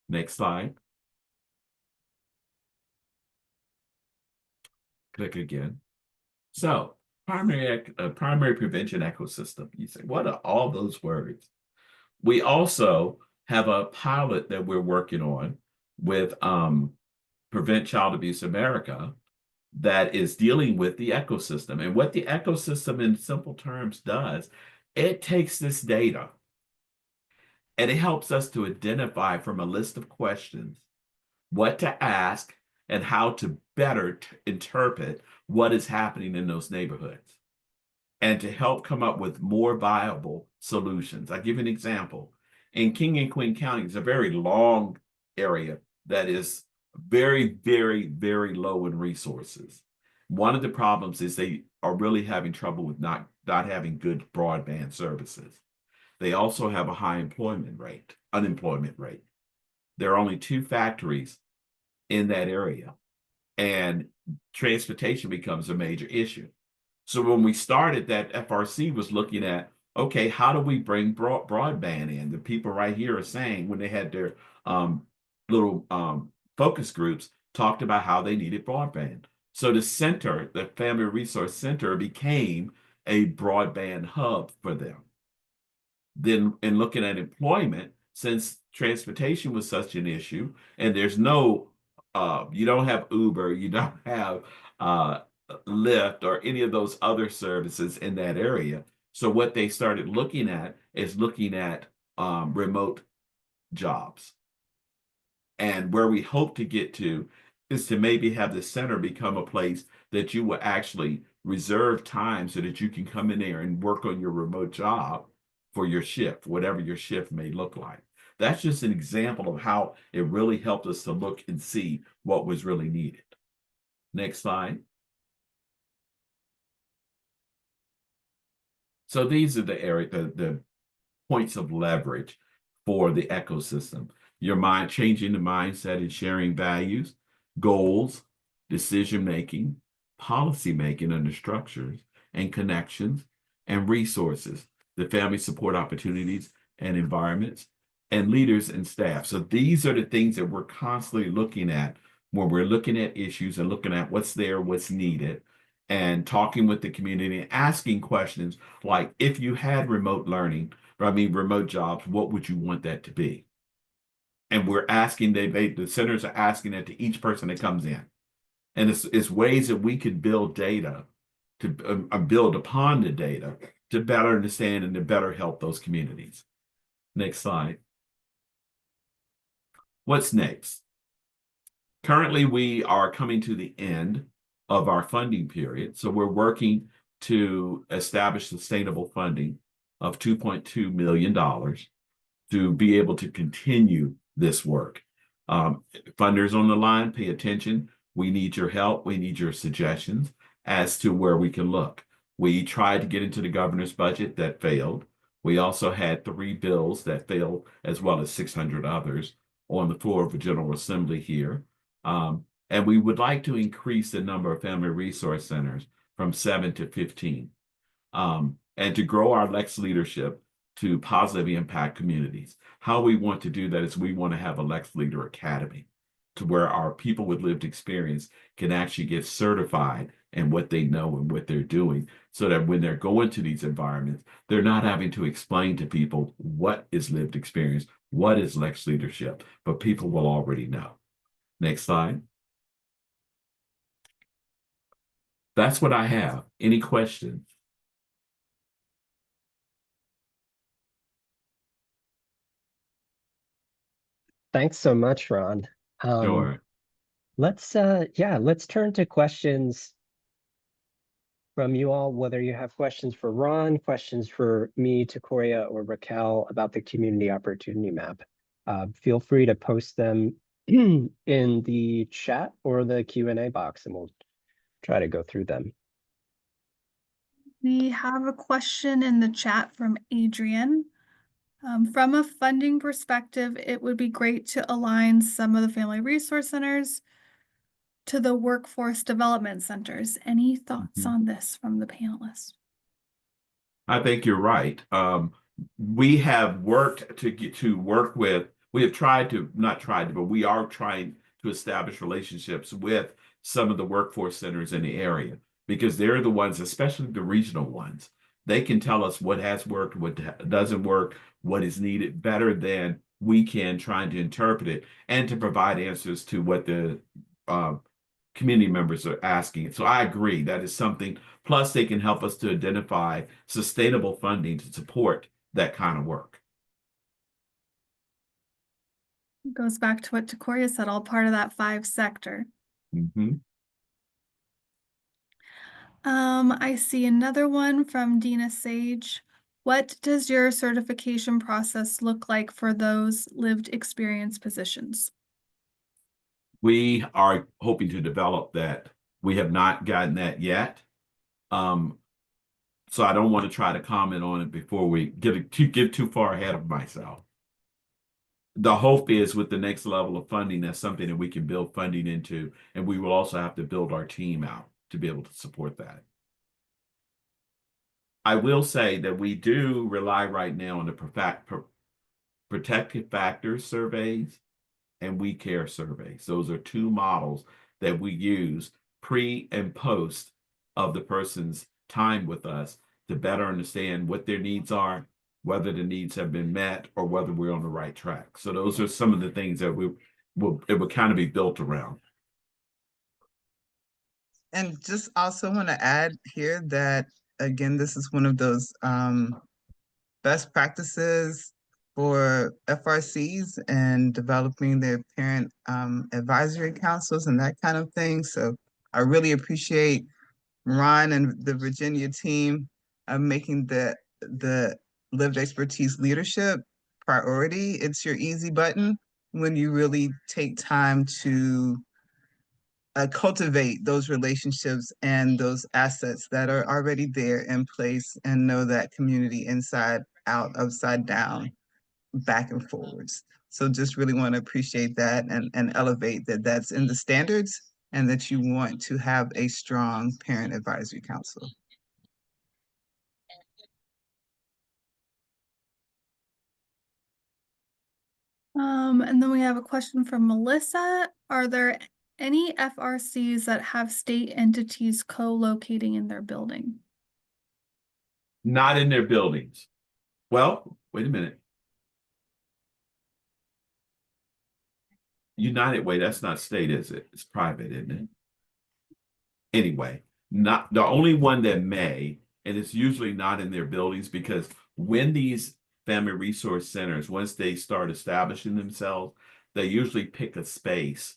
Next slide. Click again. So primary prevention ecosystem. You say, what are all those words? We also have a pilot that we're working on with Prevent Child Abuse America that is dealing with the ecosystem. And what the ecosystem in simple terms does, it takes this data and it helps us to identify from a list of questions what to ask and how to better interpret what is happening in those neighborhoods, and to help come up with more viable solutions. I'll give you an example. In King and Queen County, it's a very long area that is very, very, very low in resources. One of the problems is they are really having trouble with not having good broadband services. They also have a high unemployment rate. There are only 2 factories in that area, and transportation becomes a major issue. So when we started, that FRC was looking at, okay, how do we bring broadband in? The people right here are saying, when they had their little focus groups, talked about how they needed broadband. So the center, the Family Resource Center, became a broadband hub for them. Then in looking at employment, since transportation was such an issue, and there's no, you don't have Uber, you don't have Lyft or any of those other services in that area. So what they started looking at is remote jobs. And where we hope to get to is to maybe have the center become a place that you will actually reserve time so that you can come in there and work on your remote job for your shift, whatever your shift may look like. That's just an example of how it really helped us to look and see what was really needed. Next slide. So these are the points of leverage for the ecosystem. Your mind, changing the mindset and sharing values, goals, decision making, policy making under structures and connections and resources, the family support opportunities and environments, and leaders and staff. So these are the things that we're constantly looking at when we're looking at issues and looking at what's there, what's needed, and talking with the community and asking questions like, if you had remote learning, remote jobs, what would you want that to be? And we're asking, the centers are asking that to each person that comes in. And it's ways that we could build data to build upon the data to better understand and to better help those communities. Next slide. What's next? Currently, we are coming to the end of our funding period. So we're working to establish sustainable funding of $2.2 million to be able to continue this work. Funders on the line, pay attention. We need your help. We need your suggestions as to where we can look. We tried to get into the governor's budget, that failed. We also had 3 bills that failed, as well as 600 others on the floor of the General Assembly here. And we would like to increase the number of family resource centers from 7 to 15, and to grow our Lex leadership to positively impact communities. How we want to do that is we want to have a Lex Leader Academy to where our people with lived experience can actually get certified in what they know and what they're doing, so that when they're going to these environments, they're not having to explain to people what is lived experience, what is Lex leadership, but people will already know. Next slide. That's what I have. Any questions? Thanks so much, Ron. Sure. Let's turn to questions from you all, whether you have questions for Ron, questions for me, Takoria, or Raquel about the community opportunity map. Feel free to post them in the chat or the Q&A box, and we'll try to go through them. We have a question in the chat from Adrian. From a funding perspective, it would be great to align some of the family resource centers to the workforce development centers. Any thoughts on this from the panelists? I think you're right. We have worked to work with, we have tried to, not tried to, but we are trying to establish relationships with some of the workforce centers in the area, because they're the ones, especially the regional ones, they can tell us what has worked, what doesn't work, what is needed better than we can, trying to interpret it and to provide answers to what the community members are asking. So I agree, that is something. Plus, they can help us to identify sustainable funding to support that kind of work. It goes back to what Takoria said, all part of that 5 sector. Mm-hmm. I see another one from Dina Sage. What does your certification process look like for those lived experience positions? We are hoping to develop that. We have not gotten that yet. So I don't want to try to comment on it before we get too far ahead of myself. The hope is with the next level of funding, that's something that we can build funding into, and we will also have to build our team out to be able to support that. I will say that we do rely right now on the protective factors surveys and We Care surveys. Those are 2 models that we use pre and post of the person's time with us to better understand what their needs are, whether the needs have been met, or whether we're on the right track. So those are some of the things that it will kind of be built around. And just also want to add here that, again, this is one of those best practices for FRCs and developing their parent advisory councils and that kind of thing. So I really appreciate Ron and the Virginia team making the lived expertise leadership priority. It's your easy button when you really take time to cultivate those relationships and those assets that are already there in place and know that community inside out, upside down, back and forwards. So just really want to appreciate that and elevate that that's in the standards and that you want to have a strong parent advisory council. And then we have a question from Melissa. Are there any FRCs that have state entities co-locating in their building? Not in their buildings. Well, wait a minute. United Way, that's not state, is it? It's private, isn't it? Anyway, not the only one that may, and it's usually not in their buildings, because when these family resource centers, once they start establishing themselves, they usually pick a space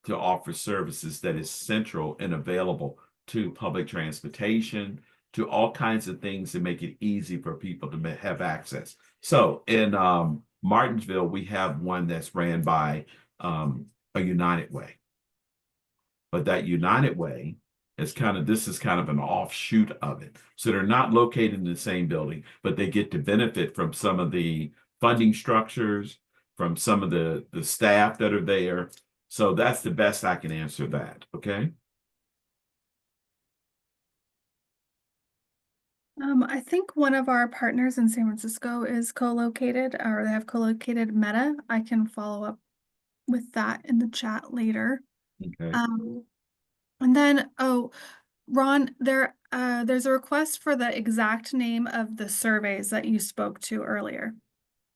to offer services that is central and available to public transportation, to all kinds of things that make it easy for people to have access. So in Martinsville, we have one that's ran by a United Way. But that United Way is this is kind of an offshoot of it. So they're not located in the same building, but they get to benefit from some of the funding structures, from some of the staff that are there. So that's the best I can answer that, okay? I think one of our partners in San Francisco is co-located, or they have co-located Meta. I can follow up with that in the chat later. Okay. And then, Ron, there's a request for the exact name of the surveys that you spoke to earlier.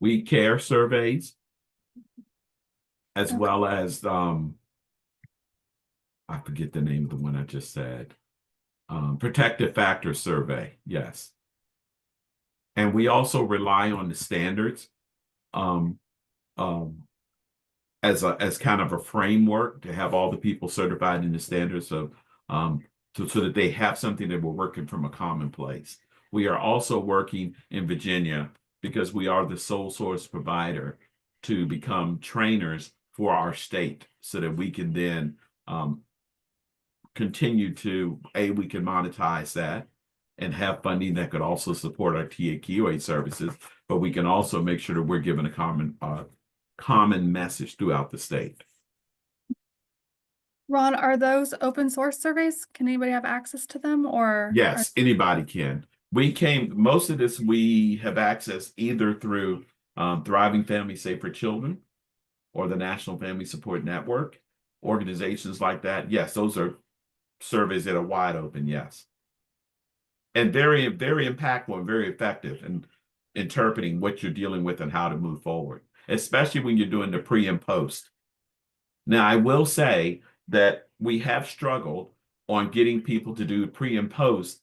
We care surveys, as Okay. well as I forget the name of the one I just said. Protective factor survey, yes. And we also rely on the standards um, as kind of a framework to have all the people certified in the standards of so that they have something that we're working from a common place. We are also working in Virginia because we are the sole source provider to become trainers for our state so that we can then continue to, we can monetize that and have funding that could also support our TAQA services, but we can also make sure that we're given a common message throughout the state. Ron, are those open source surveys? Can anybody have access to them, or? Yes, anybody can. Most of this we have access either through Thriving Family Safer Children or the National Family Support Network, organizations like that. Yes, those are surveys that are wide open, yes. And very, very impactful and very effective in interpreting what you're dealing with and how to move forward, especially when you're doing the pre and post. Now, I will say that we have struggled on getting people to do pre and post,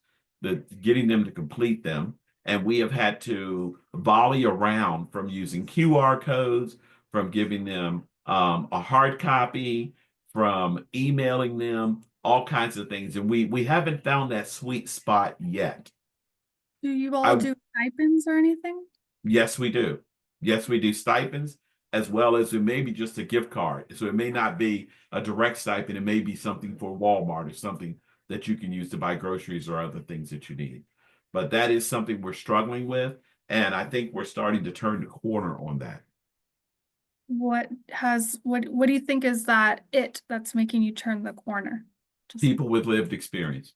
getting them to complete them. And we have had to volley around from using QR codes, from giving them a hard copy, from emailing them, all kinds of things. And we haven't found that sweet spot yet. Do you all do stipends or anything? Yes, we do. Yes, we do stipends, as well as it may be just a gift card. So it may not be a direct stipend. It may be something for Walmart or something that you can use to buy groceries or other things that you need. But that is something we're struggling with. And I think we're starting to turn the corner on that. What do you think is that's making you turn the corner? People with lived experience.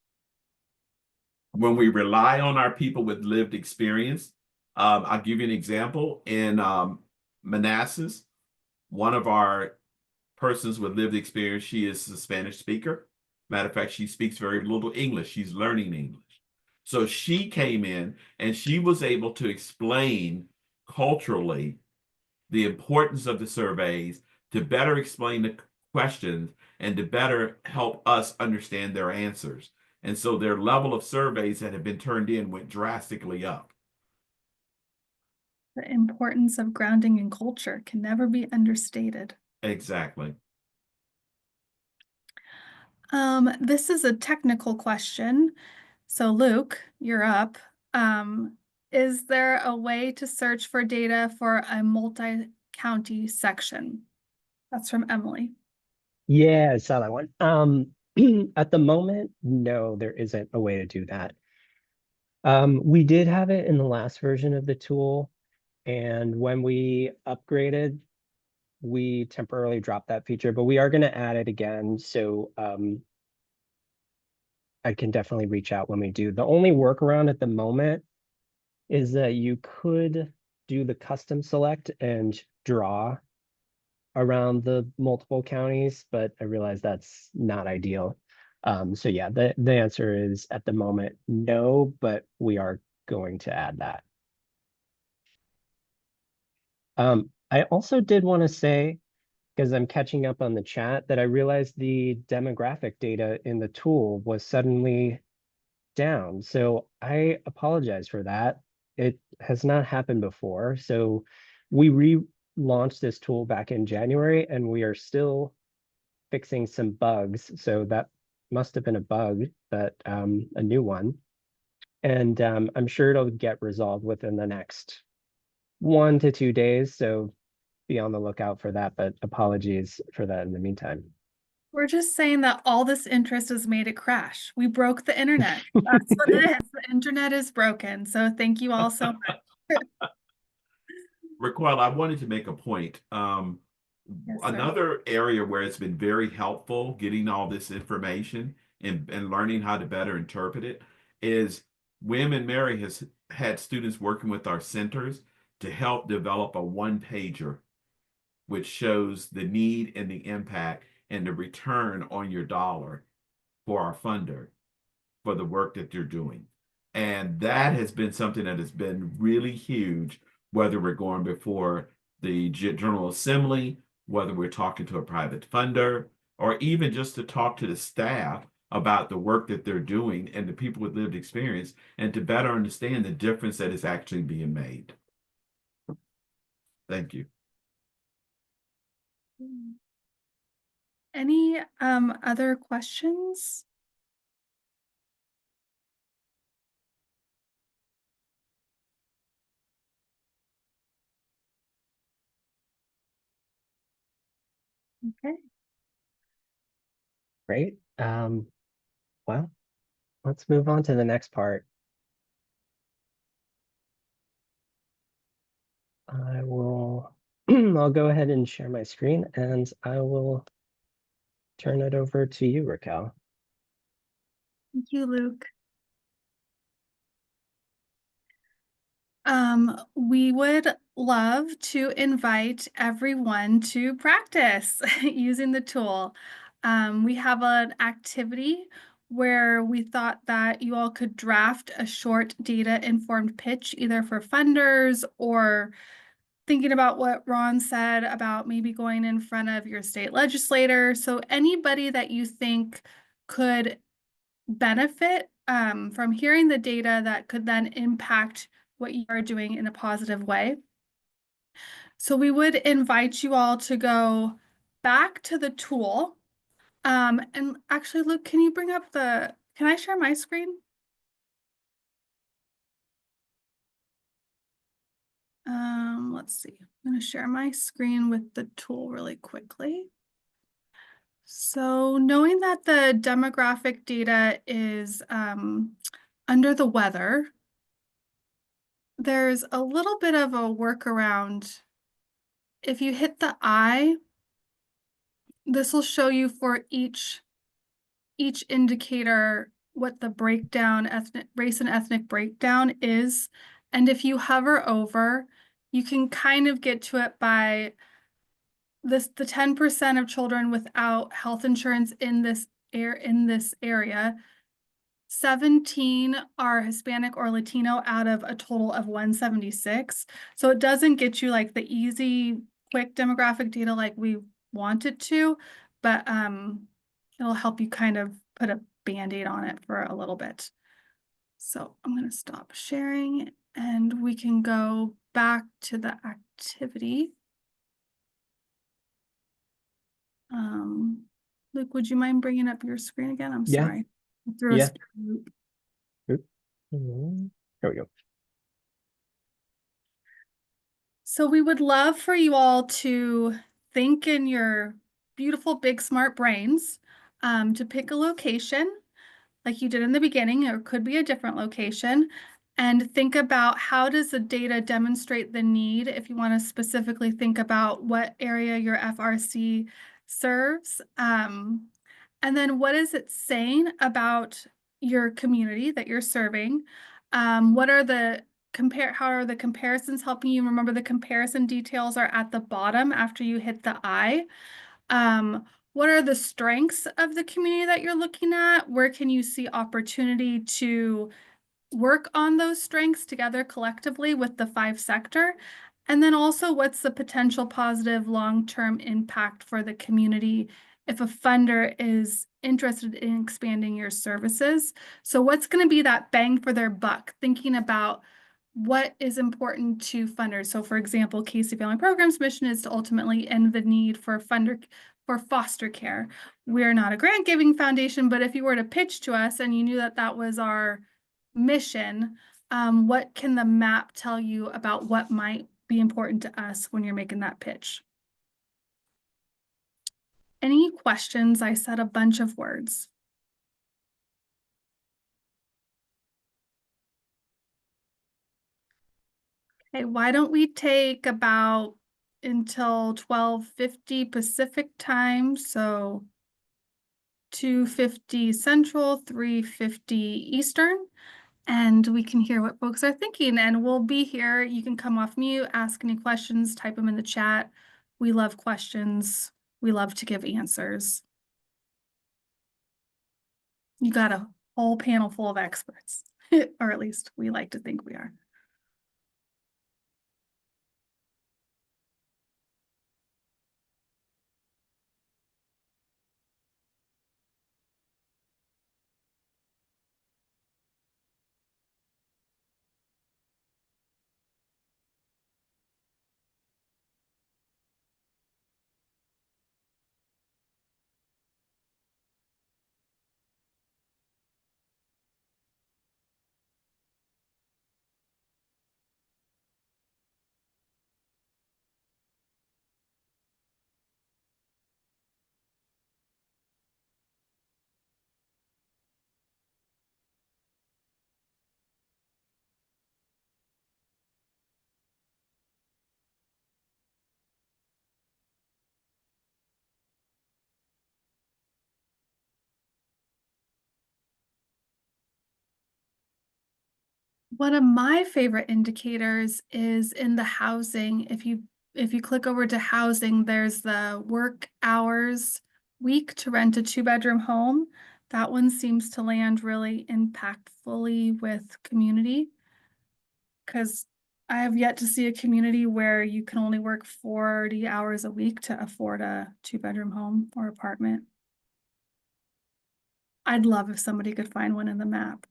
When we rely on our people with lived experience, I'll give you an example. In Manassas, one of our persons with lived experience, she is a Spanish speaker. Matter of fact, she speaks very little English. She's learning English. So she came in and she was able to explain culturally the importance of the surveys, to better explain the questions, and to better help us understand their answers. And so their level of surveys that have been turned in went drastically up. The importance of grounding in culture can never be understated. Exactly. This is a technical question. So Luke, you're up. Is there a way to search for data for a multi-county section? That's from Emily. Yeah, I saw that one. At the moment, no, there isn't a way to do that. We did have it in the last version of the tool, and when we upgraded, we temporarily dropped that feature, but we are going to add it again. So I can definitely reach out when we do. The only workaround at the moment is that you could do the custom select and draw around the multiple counties, but I realize that's not ideal. So yeah, the answer is at the moment, no, but we are going to add that. I also did want to say, because I'm catching up on the chat, that I realized the demographic data in the tool was suddenly down. So I apologize for that. It has not happened before. So we relaunched this tool back in January, and we are still fixing some bugs. So that must have been a bug, but a new one. And I'm sure it'll get resolved within the next 1 to 2 days. So be on the lookout for that, but apologies for that in the meantime. We're just saying that all this interest has made it crash. We broke the internet. That's what it is. The internet is broken. So thank you all so much. Raquel, I wanted to make a point. Yes, sir. Another area where it's been very helpful getting all this information and learning how to better interpret it is William and Mary has had students working with our centers to help develop a one-pager which shows the need and the impact and the return on your dollar for our funder for the work that you're doing. And that has been something that has been really huge, whether we're going before the General Assembly, whether we're talking to a private funder, or even just to talk to the staff about the work that they're doing and the people with lived experience, and to better understand the difference that is actually being made. Thank you. Any other questions? Okay. Great. Well, let's move on to the next part. I will, I'll go ahead and share my screen, and I will turn it over to you, Raquel. Thank you, Luke. We would love to invite everyone to practice using the tool. We have an activity where we thought that you all could draft a short data-informed pitch, either for funders or thinking about what Ron said about maybe going in front of your state legislator. So anybody that you think could benefit from hearing the data that could then impact what you are doing in a positive way. So we would invite you all to go back to the tool. And actually, Luke, can you bring up can I share my screen? Let's see. I'm going to share my screen with the tool really quickly. So knowing that the demographic data is under the weather, there's a little bit of a workaround. If you hit the eye, this will show you for each indicator what the breakdown, race and ethnic breakdown is. And if you hover over, you can kind of get to it by the 10% of children without health insurance in this area. 17 are Hispanic or Latino out of a total of 176. So it doesn't get you like the easy, quick demographic data like we want it to, but it'll help you kind of put a Band-Aid on it for a little bit. So I'm going to stop sharing and we can go back to the activity. Luke, would you mind bringing up your screen again? I'm Yeah. sorry. I threw Yeah. us for a loop. Oop. There we go. So we would love for you all to think in your beautiful, big, smart brains to pick a location like you did in the beginning, or it could be a different location, and think about how does the data demonstrate the need if you want to specifically think about what area your FRC serves. And then what is it saying about your community that you're serving? What are the how are the comparisons helping you? Remember, the comparison details are at the bottom after you hit the I. What are the strengths of the community that you're looking at? Where can you see opportunity to work on those strengths together collectively with the 5-sector? And then also, what's the potential positive long-term impact for the community if a funder is interested in expanding your services? So what's going to be that bang for their buck? Thinking about what is important to funders. So for example, Casey Family Programs' mission is to ultimately end the need for foster care. We're not a grant giving foundation, but if you were to pitch to us and you knew that that was our mission, what can the map tell you about what might be important to us when you're making that pitch? Any questions? I said a bunch of words. Okay, why don't we take about until 12:50 Pacific time, so 2:50 Central, 3:50 Eastern, and we can hear what folks are thinking. And we'll be here. You can come off mute, ask any questions, type them in the chat. We love questions. We love to give answers. You got a whole panel full of experts, or at least we like to think we are. One of my favorite indicators is in the housing. If you click over to housing, there's the work hours week to rent a 2-bedroom home. That one seems to land really impactfully with community, because I have yet to see a community where you can only work 40 hours a week to afford a 2-bedroom home or apartment. I'd love if somebody could find one in the map.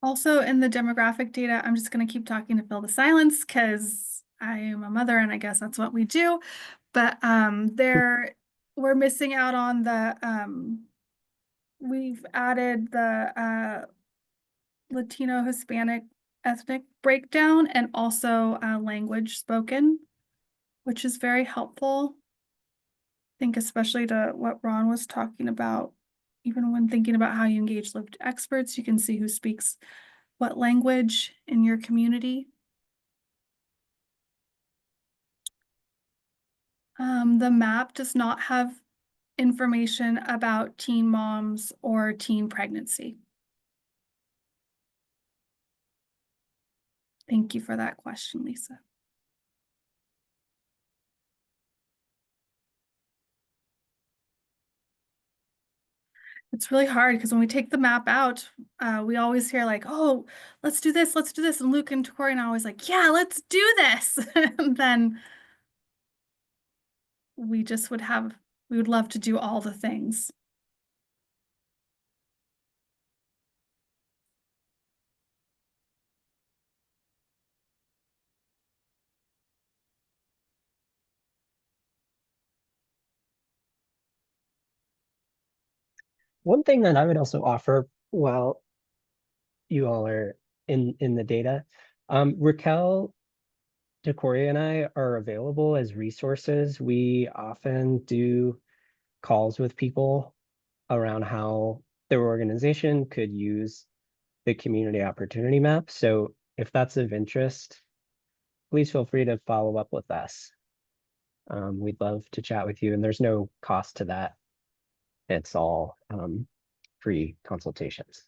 Also in the demographic data, I'm just going to keep talking to fill the silence because I am a mother and I guess that's what we do. But we're missing out on the we've added the Latino Hispanic ethnic breakdown and also language spoken, which is very helpful. I think especially to what Ron was talking about, even when thinking about how you engage lived experts, you can see who speaks what language in your community. The map does not have information about teen moms or teen pregnancy. Thank you for that question, Lisa. It's really hard because when we take the map out, we always hear like, "Oh, let's do this, let's do this," and Luke and Tori and I always like, "Yeah, let's do this." And then we just we would love to do all the things. One thing that I would also offer while you all are in the data, Raquel, Decoria, and I are available as resources. We often do calls with people around how their organization could use the community opportunity map. So if that's of interest, please feel free to follow up with us. We'd love to chat with you, and there's no cost to that. It's all free consultations.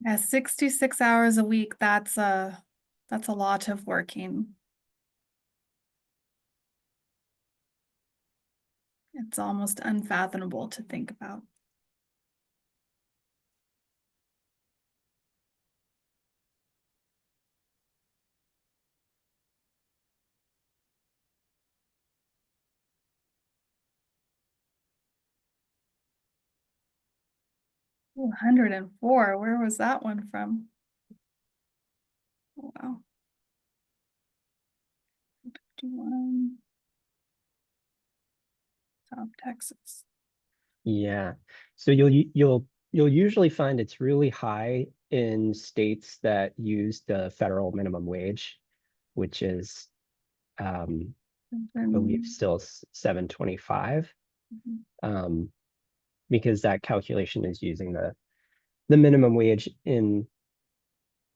Yeah, 66 hours a week, that's a lot of working. It's almost unfathomable to think about. Ooh, 104, where was that one from? Oh, wow. 51, South Texas. Yeah. So you'll usually find it's really high in states that use the federal minimum wage, which is I believe still 7.25. Because that calculation is using the minimum wage in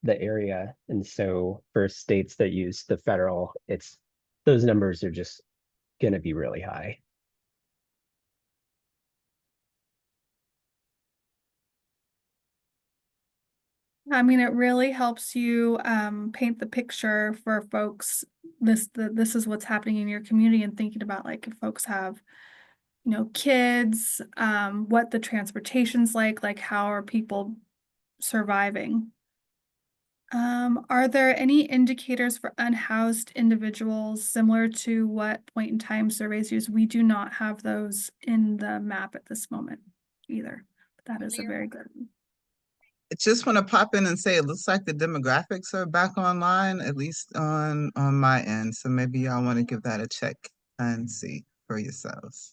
the area. And so for states that use the federal, it's those numbers are just going to be really high. I mean, it really helps you paint the picture for folks. This is what's happening in your community, and thinking about like if folks have, you know, kids, what the transportation's like how are people surviving. Are there any indicators for unhoused individuals similar to what point in time surveys use? We do not have those in the map at this moment either. But that is a very good one. I just want to pop in and say it looks like the demographics are back online, at least on my end. So maybe y'all want to give that a check and see for yourselves.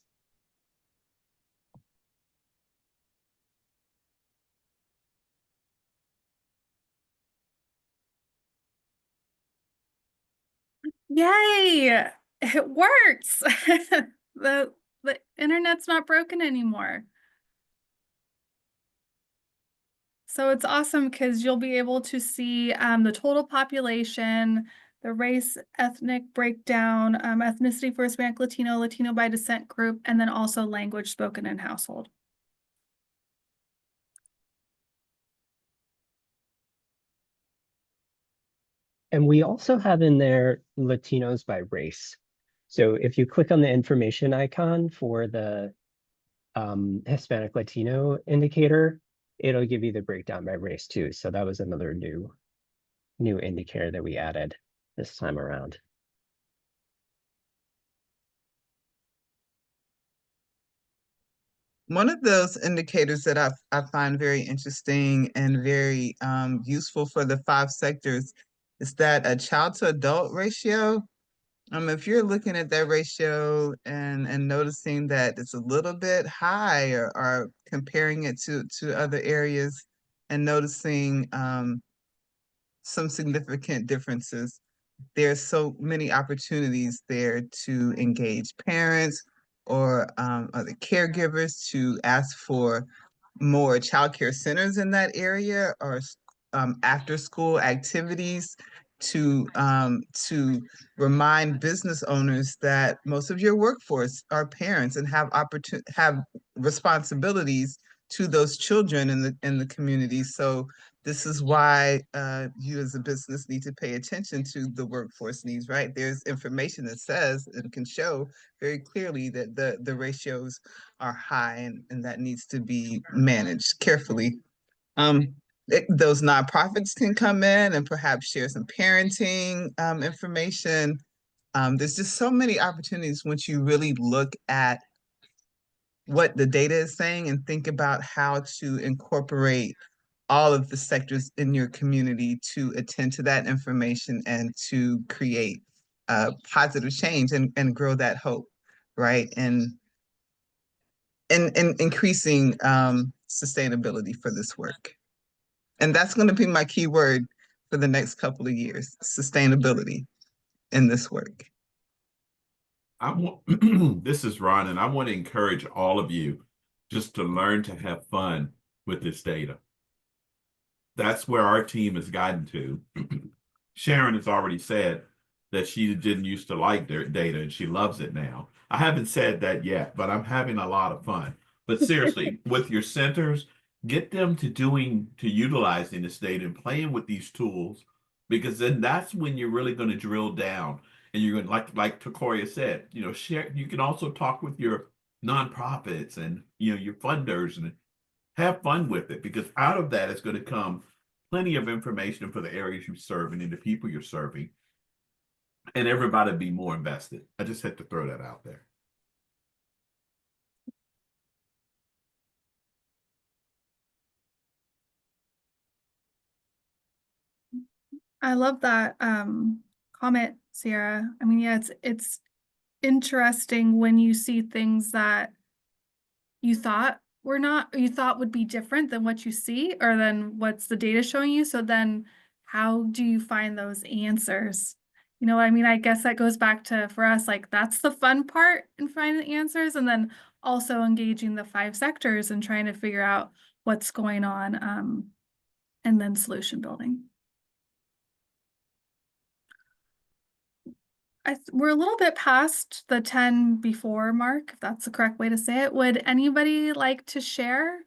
Yay! It works. The internet's not broken anymore. So it's awesome because you'll be able to see the total population, the race, ethnic breakdown, ethnicity for Hispanic, Latino, Latino by descent group, and then also language spoken in household. And we also have in there Latinos by race. So if you click on the information icon for the Hispanic Latino indicator, it'll give you the breakdown by race too. So that was another new indicator that we added this time around. One of those indicators that I find very interesting and very useful for the 5 sectors is that a child to adult ratio. If you're looking at that ratio and noticing that it's a little bit high or comparing it to other areas and noticing some significant differences, there's so many opportunities there to engage parents or other caregivers to ask for more childcare centers in that area or after school activities to remind business owners that most of your workforce are parents and have responsibilities to those children in the community. So This is why you as a business need to pay attention to the workforce needs, right? There's information that says and can show very clearly that the ratios are high and that needs to be managed carefully. Those nonprofits can come in and perhaps share some parenting information. There's just so many opportunities once you really look at what the data is saying and think about how to incorporate all of the sectors in your community to attend to that information and to create positive change and grow that hope, right? And increasing sustainability for this work. And that's going to be my key word for the next couple of years, sustainability in this work. I want this is Ron, and I want to encourage all of you just to learn to have fun with this data. That's where our team has gotten to. Sharon has already said that she didn't used to like their data and she loves it now. I haven't said that yet, but I'm having a lot of fun. But seriously, with your centers, get them to utilizing this data and playing with these tools, because then that's when you're really going to drill down and you're going to, like Takoria said, share. You can also talk with your nonprofits and your funders and have fun with it, because out of that is going to come plenty of information for the areas you're serving and the people you're serving, and everybody be more invested. I just had to throw that out there. I love that comment, Sierra. I mean, yeah, it's interesting when you see things that you thought would be different than what you see, or then what's the data showing you. So then how do you find those answers? You know what I mean? I guess that goes back to, for us, like, that's the fun part in finding the answers, and then also engaging the 5 sectors and trying to figure out what's going on, and then solution building. We're a little bit past the 10 before mark, if that's the correct way to say it. Would anybody like to share?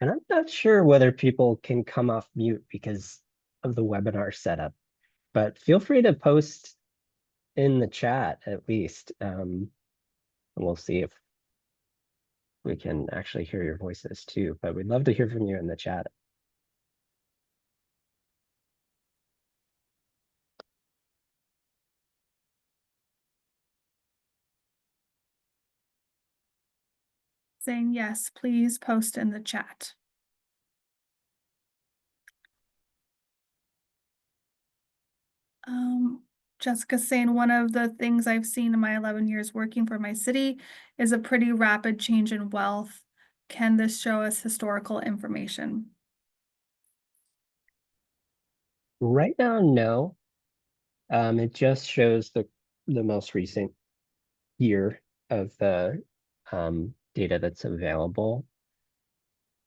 And I'm not sure whether people can come off mute because of the webinar setup, but feel free to post in the chat at least. And we'll see if we can actually hear your voices too, but we'd love to hear from you in the chat. Saying yes, please post in the chat. Jessica's saying one of the things I've seen in my 11 years working for my city is a pretty rapid change in wealth. Can this show us historical information? Right now, no. It just shows the most recent year of the data that's available.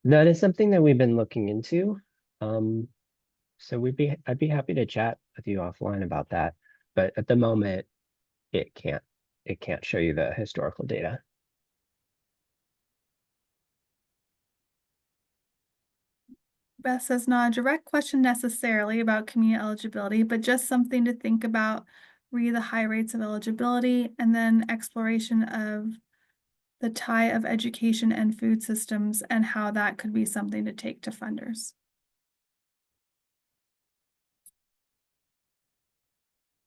That is something that we've been looking into. So I'd be happy to chat with you offline about that. But at the moment, it can't show you the historical data. Beth says, not a direct question necessarily about community eligibility, but just something to think about. Read the high rates of eligibility and then exploration of the tie of education and food systems and how that could be something to take to funders.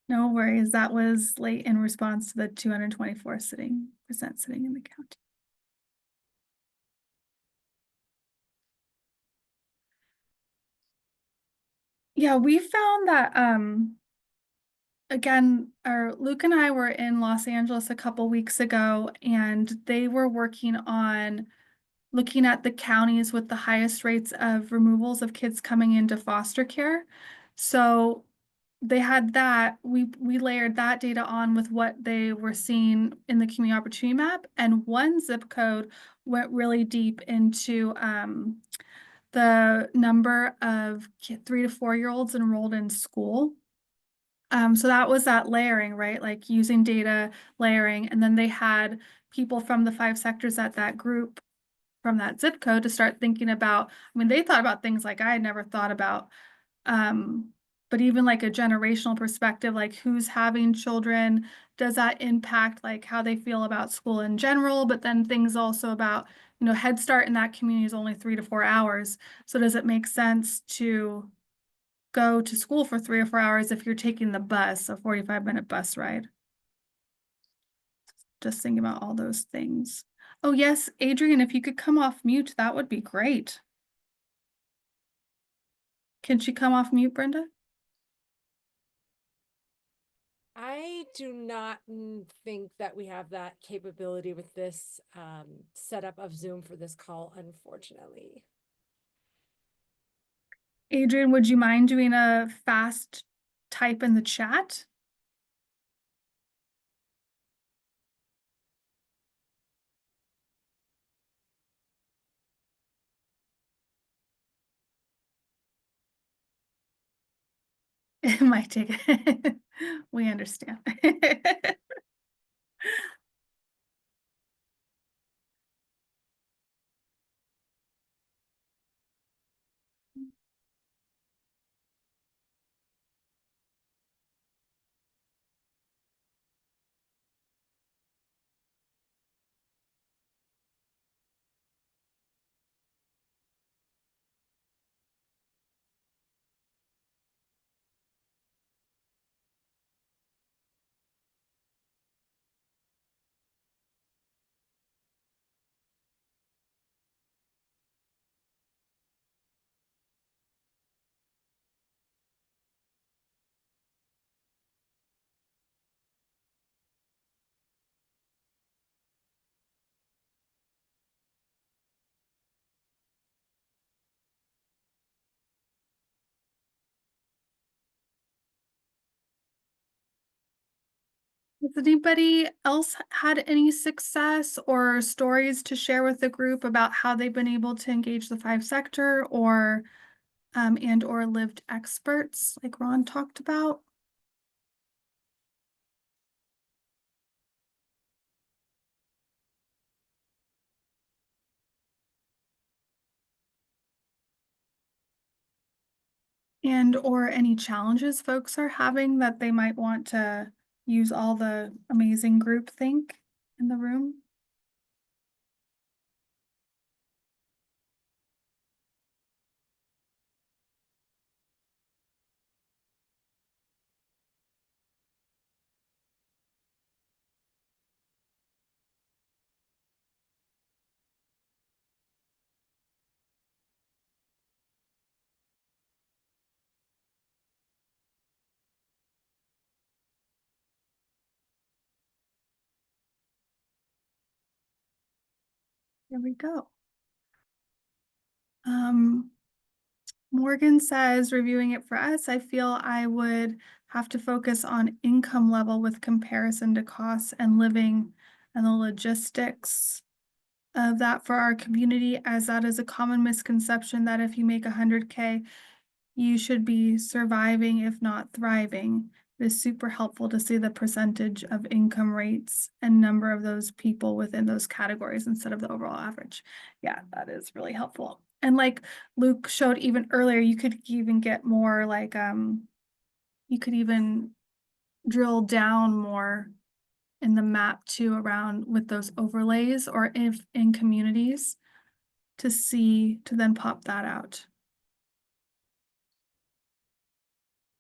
No worries, that was late in response to the 224% sitting in the county. Yeah, we found that again, Luke and I were in Los Angeles a couple weeks ago, and they were working on looking at the counties with the highest rates of removals of kids coming into foster care. So they had that. We layered that data on with what they were seeing in the community opportunity map, and one zip code went really deep into the number of 3 to 4 year olds enrolled in school. So that was that layering, right? Like using data layering, and then they had people from the 5 sectors at that group from that zip code to start thinking about, I mean, they thought about things like I had never thought about. But even like a generational perspective, like who's having children, does that impact like how they feel about school in general? But then things also about, Head Start in that community is only 3 to 4 hours. So does it make sense to go to school for 3 or 4 hours if you're taking the bus, a 45-minute bus ride? Just thinking about all those things. Oh yes, Adrian, if you could come off mute, that would be great. Can she come off mute, Brenda? I do not think that we have that capability with this setup of Zoom for this call, unfortunately. Adrian, would you mind doing a fast type in the chat? It might take it. We understand. Has anybody else had any success or stories to share with the group about how they've been able to engage the 5 sector or and or lived experts like Ron talked about? And or any challenges folks are having that they might want to use all the amazing group think in the room? There we go. Morgan says, reviewing it for us, I feel I would have to focus on income level with comparison to costs and living and the logistics of that for our community, as that is a common misconception that if you make 100K, you should be surviving, if not thriving. It is super helpful to see the percentage of income rates and number of those people within those categories instead of the overall average. Yeah, that is really helpful. And like Luke showed even earlier, you could even get more like, you could even drill down more in the map too around with those overlays or if in communities to then pop that out.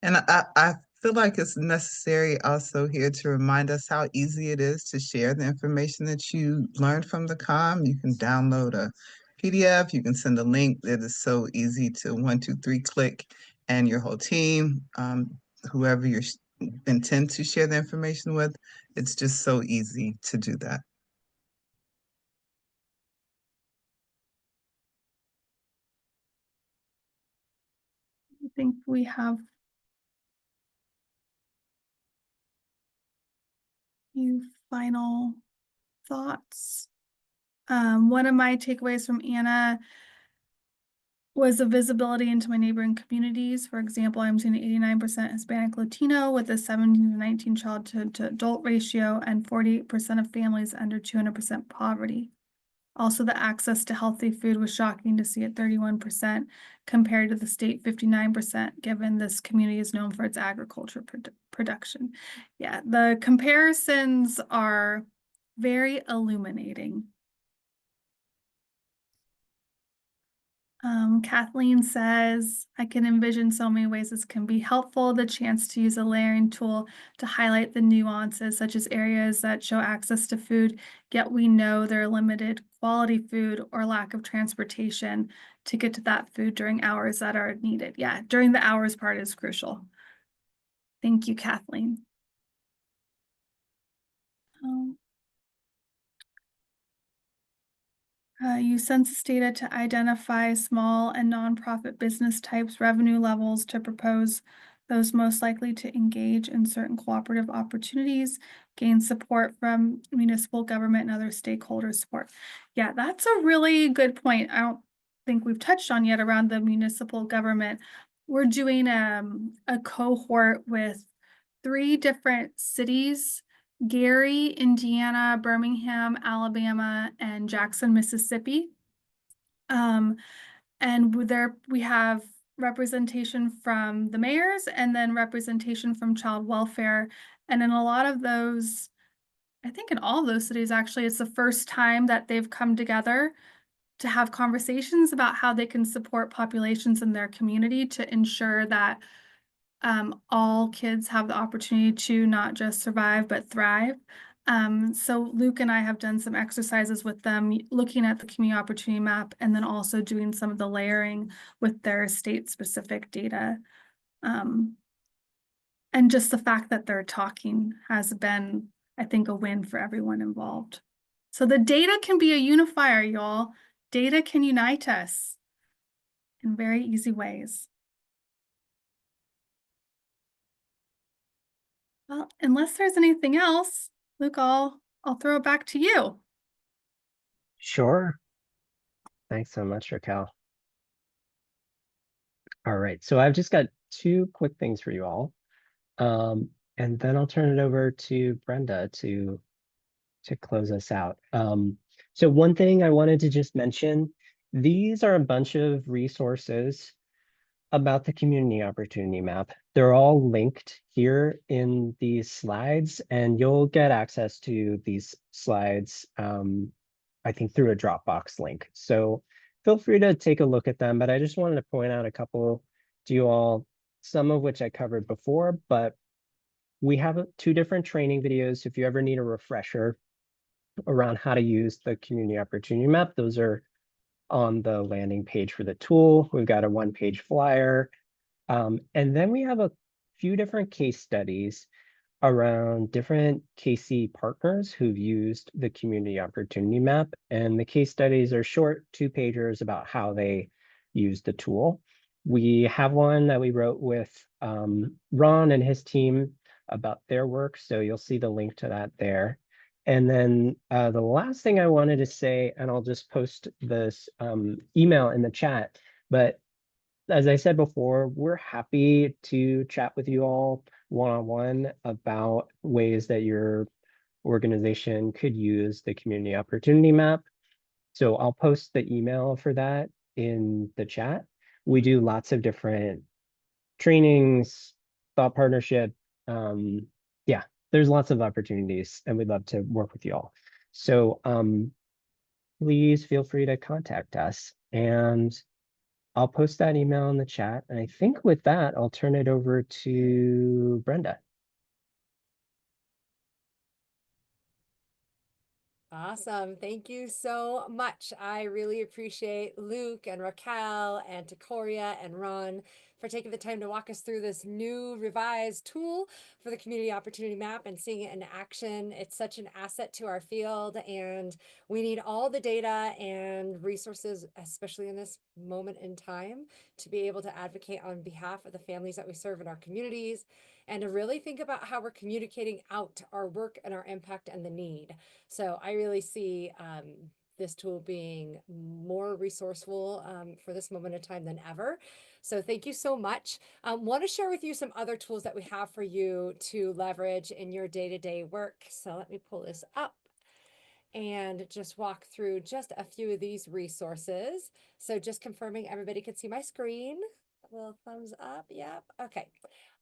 And I feel like it's necessary also here to remind us how easy it is to share the information that you learned from the comm. You can download a PDF, you can send a link. It is so easy to 1, 2, 3 click, and your whole team, whoever you're intend to share the information with. It's just so easy to do that. I think we have a few final thoughts. One of my takeaways from Anna was the visibility into my neighboring communities. For example, I'm seeing 89% Hispanic Latino with a 17 to 19 child to adult ratio and 48% of families under 200% poverty. Also, the access to healthy food was shocking to see at 31% compared to the state 59%, given this community is known for its agriculture production. Yeah, the comparisons are very illuminating. Kathleen says, I can envision so many ways this can be helpful. The chance to use a layering tool to highlight the nuances, such as areas that show access to food, yet we know there are limited quality food or lack of transportation to get to that food during hours that are needed. Yeah, during the hours part is crucial. Thank you, Kathleen. Use census data to identify small and nonprofit business types, revenue levels to propose those most likely to engage in certain cooperative opportunities, gain support from municipal government and other stakeholder support. Yeah, that's a really good point. I don't think we've touched on yet around the municipal government. We're doing a cohort with 3 different cities: Gary, Indiana, Birmingham, Alabama, and Jackson, Mississippi. And there we have representation from the mayors and then representation from child welfare. And in a lot of those, I think in all of those cities, actually, it's the first time that they've come together to have conversations about how they can support populations in their community to ensure that all kids have the opportunity to not just survive, but thrive. So Luke and I have done some exercises with them, looking at the community opportunity map, and then also doing some of the layering with their state-specific data. And just the fact that they're talking has been, I think, a win for everyone involved. So the data can be a unifier, y'all. Data can unite us in very easy ways. Well, unless there's anything else, Luke, I'll throw it back to you. Sure. Thanks so much, Raquel. All right, so I've just got 2 quick things for you all. And then I'll turn it over to Brenda to close us out. So one thing I wanted to just mention, these are a bunch of resources about the community opportunity map. They're all linked here in these slides, and you'll get access to these slides, I think through a Dropbox link. So feel free to take a look at them, but I just wanted to point out a couple to you all, some of which I covered before, but we have 2 different training videos. If you ever need a refresher around how to use the community opportunity map, those are on the landing page for the tool. We've got a 1-page flyer. And then we have a few different case studies around different KC partners who've used the community opportunity map. And the case studies are short 2-pagers about how they use the tool. We have one that we wrote with Ron and his team about their work. So you'll see the link to that there. And then the last thing I wanted to say, and I'll just post this email in the chat, but as I said before, we're happy to chat with you all one-on-one about ways that your organization could use the community opportunity map. So I'll post the email for that in the chat. We do lots of different trainings, thought partnership. Yeah, there's lots of opportunities and we'd love to work with you all. So please feel free to contact us, and I'll post that email in the chat. And I think with that, I'll turn it over to Brenda. Awesome. Thank you so much. I really appreciate Luke and Raquel and Takoria and Ron for taking the time to walk us through this new revised tool for the Community Opportunity Map and seeing it in action. It's such an asset to our field, and we need all the data and resources, especially in this moment in time, to be able to advocate on behalf of the families that we serve in our communities, and to really think about how we're communicating out our work and our impact and the need. So I really see this tool being more resourceful for this moment in time than ever. So thank you so much. Want to share with you some other tools that we have for you to leverage in your day-to-day work. So let me pull this up and just walk through just a few of these resources. So just confirming everybody can see my screen. A little thumbs up. Yep. Okay.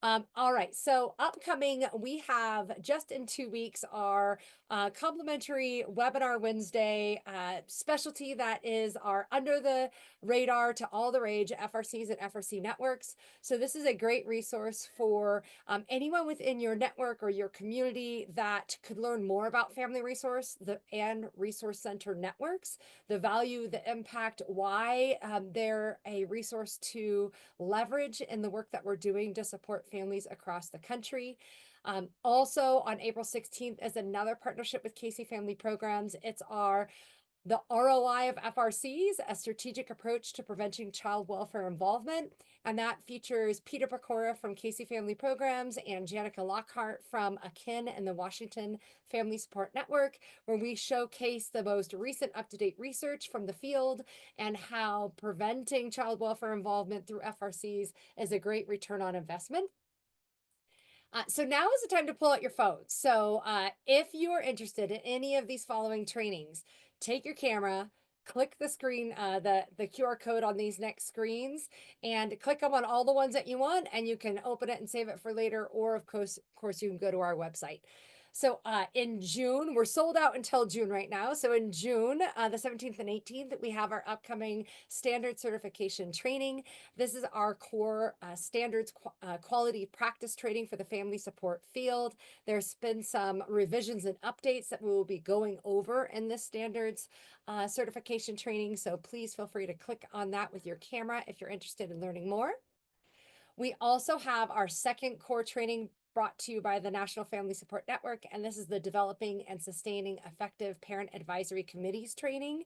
All right. So upcoming, we have just in 2 weeks our complimentary webinar Wednesday specialty that is our under the radar to all the rage FRCs and FRC networks. So this is a great resource for anyone within your network or your community that could learn more about family resource and resource center networks, the value, the impact, why they're a resource to leverage in the work that we're doing to support families across the country. Also on April 16th is another partnership with Casey Family Programs. It's the ROI of FRCs, a strategic approach to preventing child welfare involvement. And that features Peter Pecora from Casey Family Programs and Janica Lockhart from Akin and the Washington Family Support Network, where we showcase the most recent up-to-date research from the field and how preventing child welfare involvement through FRCs is a great return on investment. So now is the time to pull out your phones. So if you are interested in any of these following trainings, take your camera, click the screen, the QR code on these next screens, and click them on all the ones that you want, and you can open it and save it for later, or of course you can go to our website. So in June, we're sold out until June right now. So in June, the 17th and 18th, we have our upcoming standard certification training. This is our core standards quality practice training for the family support field. There's been some revisions and updates that we will be going over in this standards certification training. So please feel free to click on that with your camera if you're interested in learning more. We also have our second core training brought to you by the National Family Support Network, and this is the Developing and Sustaining Effective Parent Advisory Committees training.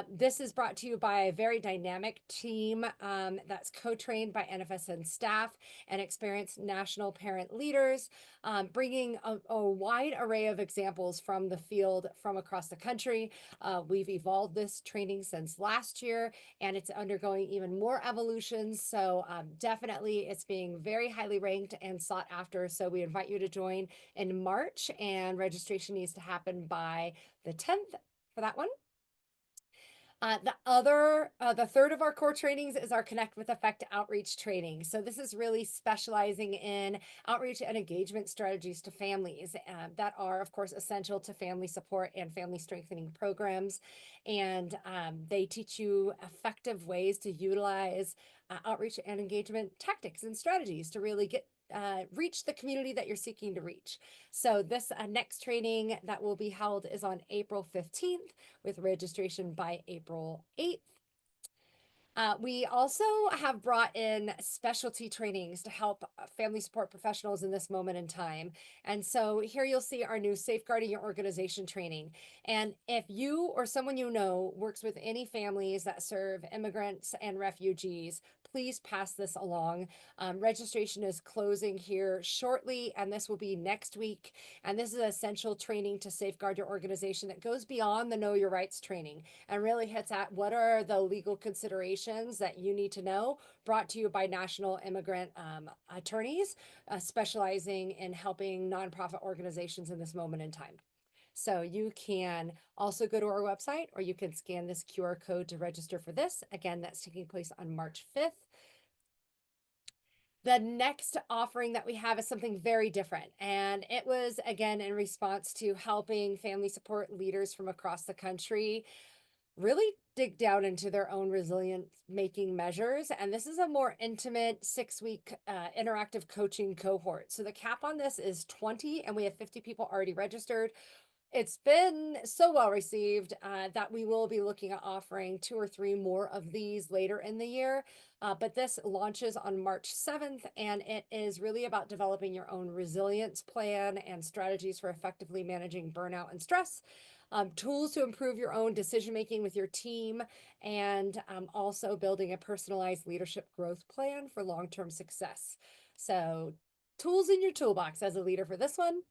This is brought to you by a very dynamic team that's co-trained by NFSN staff and experienced national parent leaders, bringing a wide array of examples from the field from across the country. We've evolved this training since last year, and it's undergoing even more evolutions. So definitely it's being very highly ranked and sought after. So we invite you to join in March, and registration needs to happen by the 10th for that one. The third of our core trainings is our Connect with Effect outreach training. So this is really specializing in outreach and engagement strategies to families that are, of course, essential to family support and family strengthening programs. And they teach you effective ways to utilize outreach and engagement tactics and strategies to really reach the community that you're seeking to reach. So this next training that will be held is on April 15th with registration by April 8th. We also have brought in specialty trainings to help family support professionals in this moment in time. And so here you'll see our new Safeguarding Your Organization training. And if you or someone you know works with any families that serve immigrants and refugees, please pass this along. Registration is closing here shortly, and this will be next week. And this is essential training to safeguard your organization that goes beyond the Know Your Rights training and really hits at what are the legal considerations that you need to know, brought to you by national immigrant attorneys specializing in helping nonprofit organizations in this moment in time. So you can also go to our website, or you can scan this QR code to register for this. Again, that's taking place on March 5th. The next offering that we have is something very different. And it was, again, in response to helping family support leaders from across the country really dig down into their own resilience making measures. And this is a more intimate 6-week interactive coaching cohort. So the cap on this is 20, and we have 50 people already registered. It's been so well received that we will be looking at offering 2 or 3 more of these later in the year. But this launches on March 7th, and it is really about developing your own resilience plan and strategies for effectively managing burnout and stress, tools to improve your own decision making with your team, and also building a personalized leadership growth plan for long-term success. So, tools in your toolbox as a leader for this one.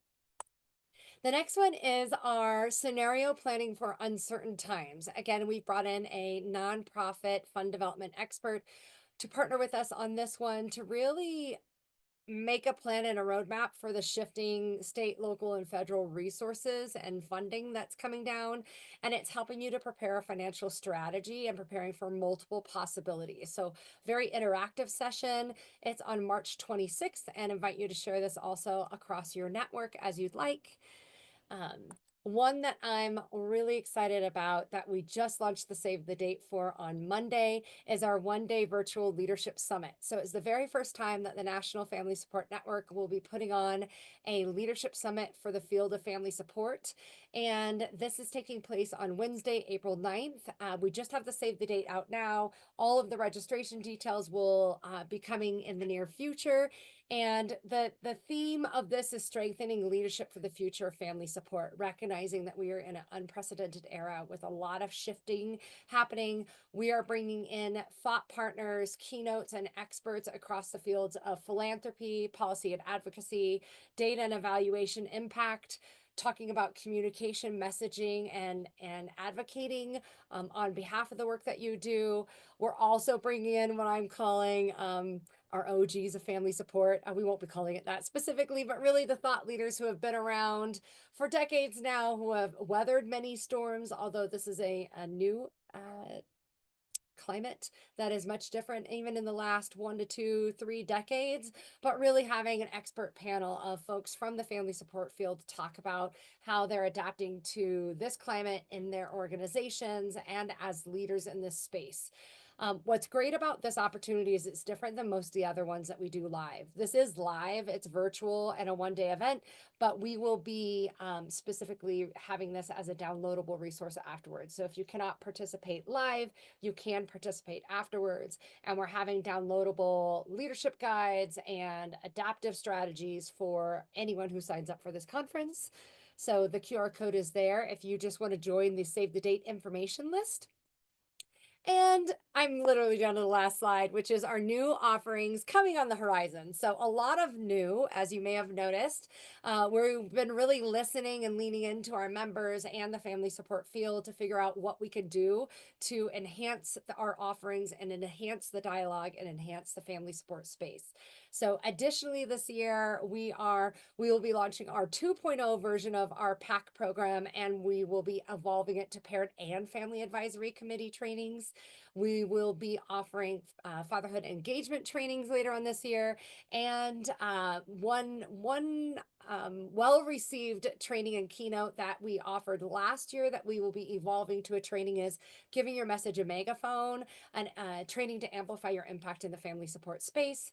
The next one is our scenario planning for uncertain times. Again, we brought in a nonprofit fund development expert to partner with us on this one to really make a plan and a roadmap for the shifting state, local, and federal resources and funding that's coming down. And it's helping you to prepare a financial strategy and preparing for multiple possibilities. So, very interactive session. It's on March 26th, and invite you to share this also across your network as you'd like. One that I'm really excited about that we just launched the save the date for on Monday is our 1-day virtual leadership summit. So it's the very first time that the National Family Support Network will be putting on a leadership summit for the field of family support. And this is taking place on Wednesday, April 9th. We just have the save the date out now. All of the registration details will be coming in the near future. And the theme of this is strengthening leadership for the future of family support, recognizing that we are in an unprecedented era with a lot of shifting happening. We are bringing in thought partners, keynotes, and experts across the fields of philanthropy, policy and advocacy, data and evaluation impact, talking about communication, messaging, and advocating on behalf of the work that you do. We're also bringing in what I'm calling our OGs of family support. We won't be calling it that specifically, but really the thought leaders who have been around for decades now, who have weathered many storms, although this is a new climate that is much different even in the last 1 to 2, 3 decades, but really having an expert panel of folks from the family support field to talk about how they're adapting to this climate in their organizations and as leaders in this space. What's great about this opportunity is it's different than most of the other ones that we do live. This is live, it's virtual and a 1-day event, but we will be specifically having this as a downloadable resource afterwards. So if you cannot participate live, you can participate afterwards. And we're having downloadable leadership guides and adaptive strategies for anyone who signs up for this conference. So the QR code is there if you just want to join the Save the Date information list. And I'm literally down to the last slide, which is our new offerings coming on the horizon. So a lot of new, as you may have noticed. We've been really listening and leaning into our members and the family support field to figure out what we could do to enhance our offerings and enhance the dialogue and enhance the family support space. So additionally, this year, we will be launching our 2.0 version of our PAC program, and we will be evolving it to parent and family advisory committee trainings. We will be offering fatherhood engagement trainings later on this year, and one well-received training and keynote that we offered last year that we will be evolving to a training is giving your message a megaphone, and training to amplify your impact in the family support space.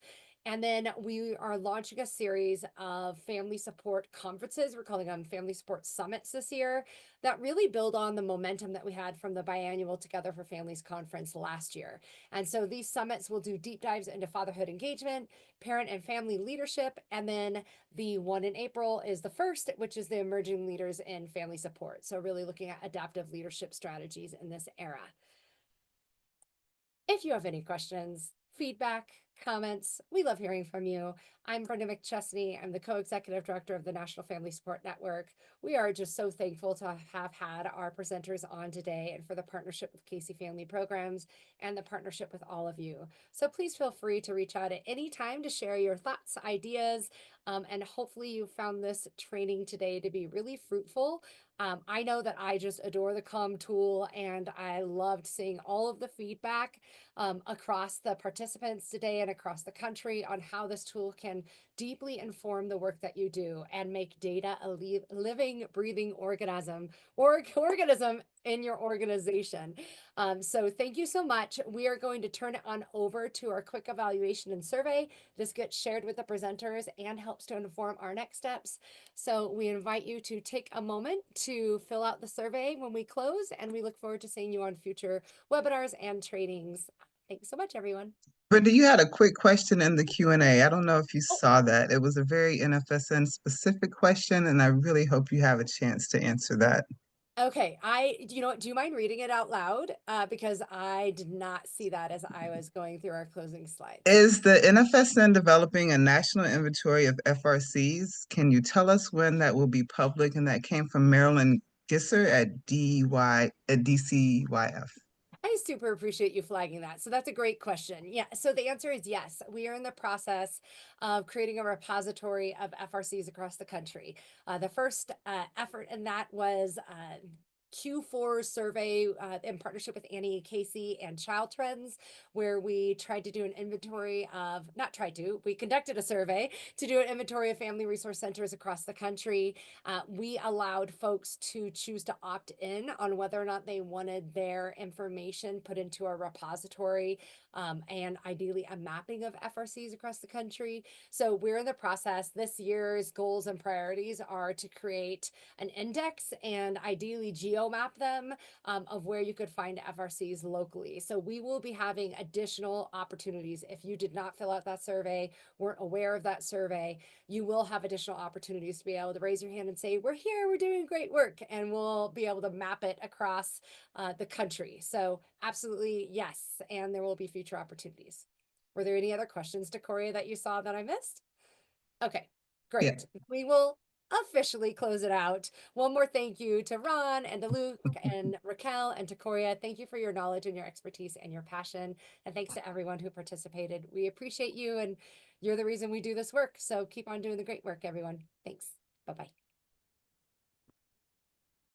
And then we are launching a series of family support conferences. We're calling them family support summits this year that really build on the momentum that we had from the biannual Together for Families conference last year. And so these summits will do deep dives into fatherhood engagement, parent and family leadership. And then the one in April is the first, which is the emerging leaders in family support. So really looking at adaptive leadership strategies in this era. If you have any questions, feedback, comments, we love hearing from you. I'm Brenda McChesney. I'm the co-executive director of the National Family Support Network. We are just so thankful to have had our presenters on today and for the partnership with Casey Family Programs and the partnership with all of you. So please feel free to reach out at any time to share your thoughts, ideas, and hopefully you found this training today to be really fruitful. I know that I just adore the Calm tool, and I loved seeing all of the feedback across the participants today and and across the country on how this tool can deeply inform the work that you do and make data a living, breathing organism in your organization. So thank you so much. We are going to turn it on over to our quick evaluation and survey. This gets shared with the presenters and helps to inform our next steps. So we invite you to take a moment to fill out the survey when we close, and we look forward to seeing you on future webinars and trainings. Thanks so much, everyone. Brenda, you had a quick question in the Q&A. I don't know if you Oh. saw that. It was a very NFSN specific question, and I really hope you have a chance to answer that. Okay, you know what, do you mind reading it out loud? Because I did not see that as I was going through our closing slides. Is the NFSN developing a national inventory of FRCs? Can you tell us when that will be public? And that came from Marilyn Gisser at DCYF. I super appreciate you flagging that. So that's a great question. Yeah. So the answer is yes. We are in the process of creating a repository of FRCs across the country. The first effort in that was Q4 survey in partnership with Annie Casey and Child Trends, where we tried to do an inventory of, we conducted a survey to do an inventory of family resource centers across the country. We allowed folks to choose to opt in on whether or not they wanted their information put into a repository, and ideally a mapping of FRCs across the country. So we're in the process. This year's goals and priorities are to create an index and ideally geomap them of where you could find FRCs locally. So we will be having additional opportunities. If you did not fill out that survey, weren't aware of that survey, you will have additional opportunities to be able to raise your hand and say, we're here, we're doing great work, and we'll be able to map it across the country. So absolutely, yes, and there will be future opportunities. Were there any other questions, Decoria, that you saw that I missed? Okay, great. Yeah. We will officially close it out. One more thank you to Ron and to Luke and Raquel and to Coria. Thank you for your knowledge and your expertise and your passion. And thanks to everyone who participated. We appreciate you, and you're the reason we do this work. So keep on doing the great work, everyone. Thanks. Bye-bye.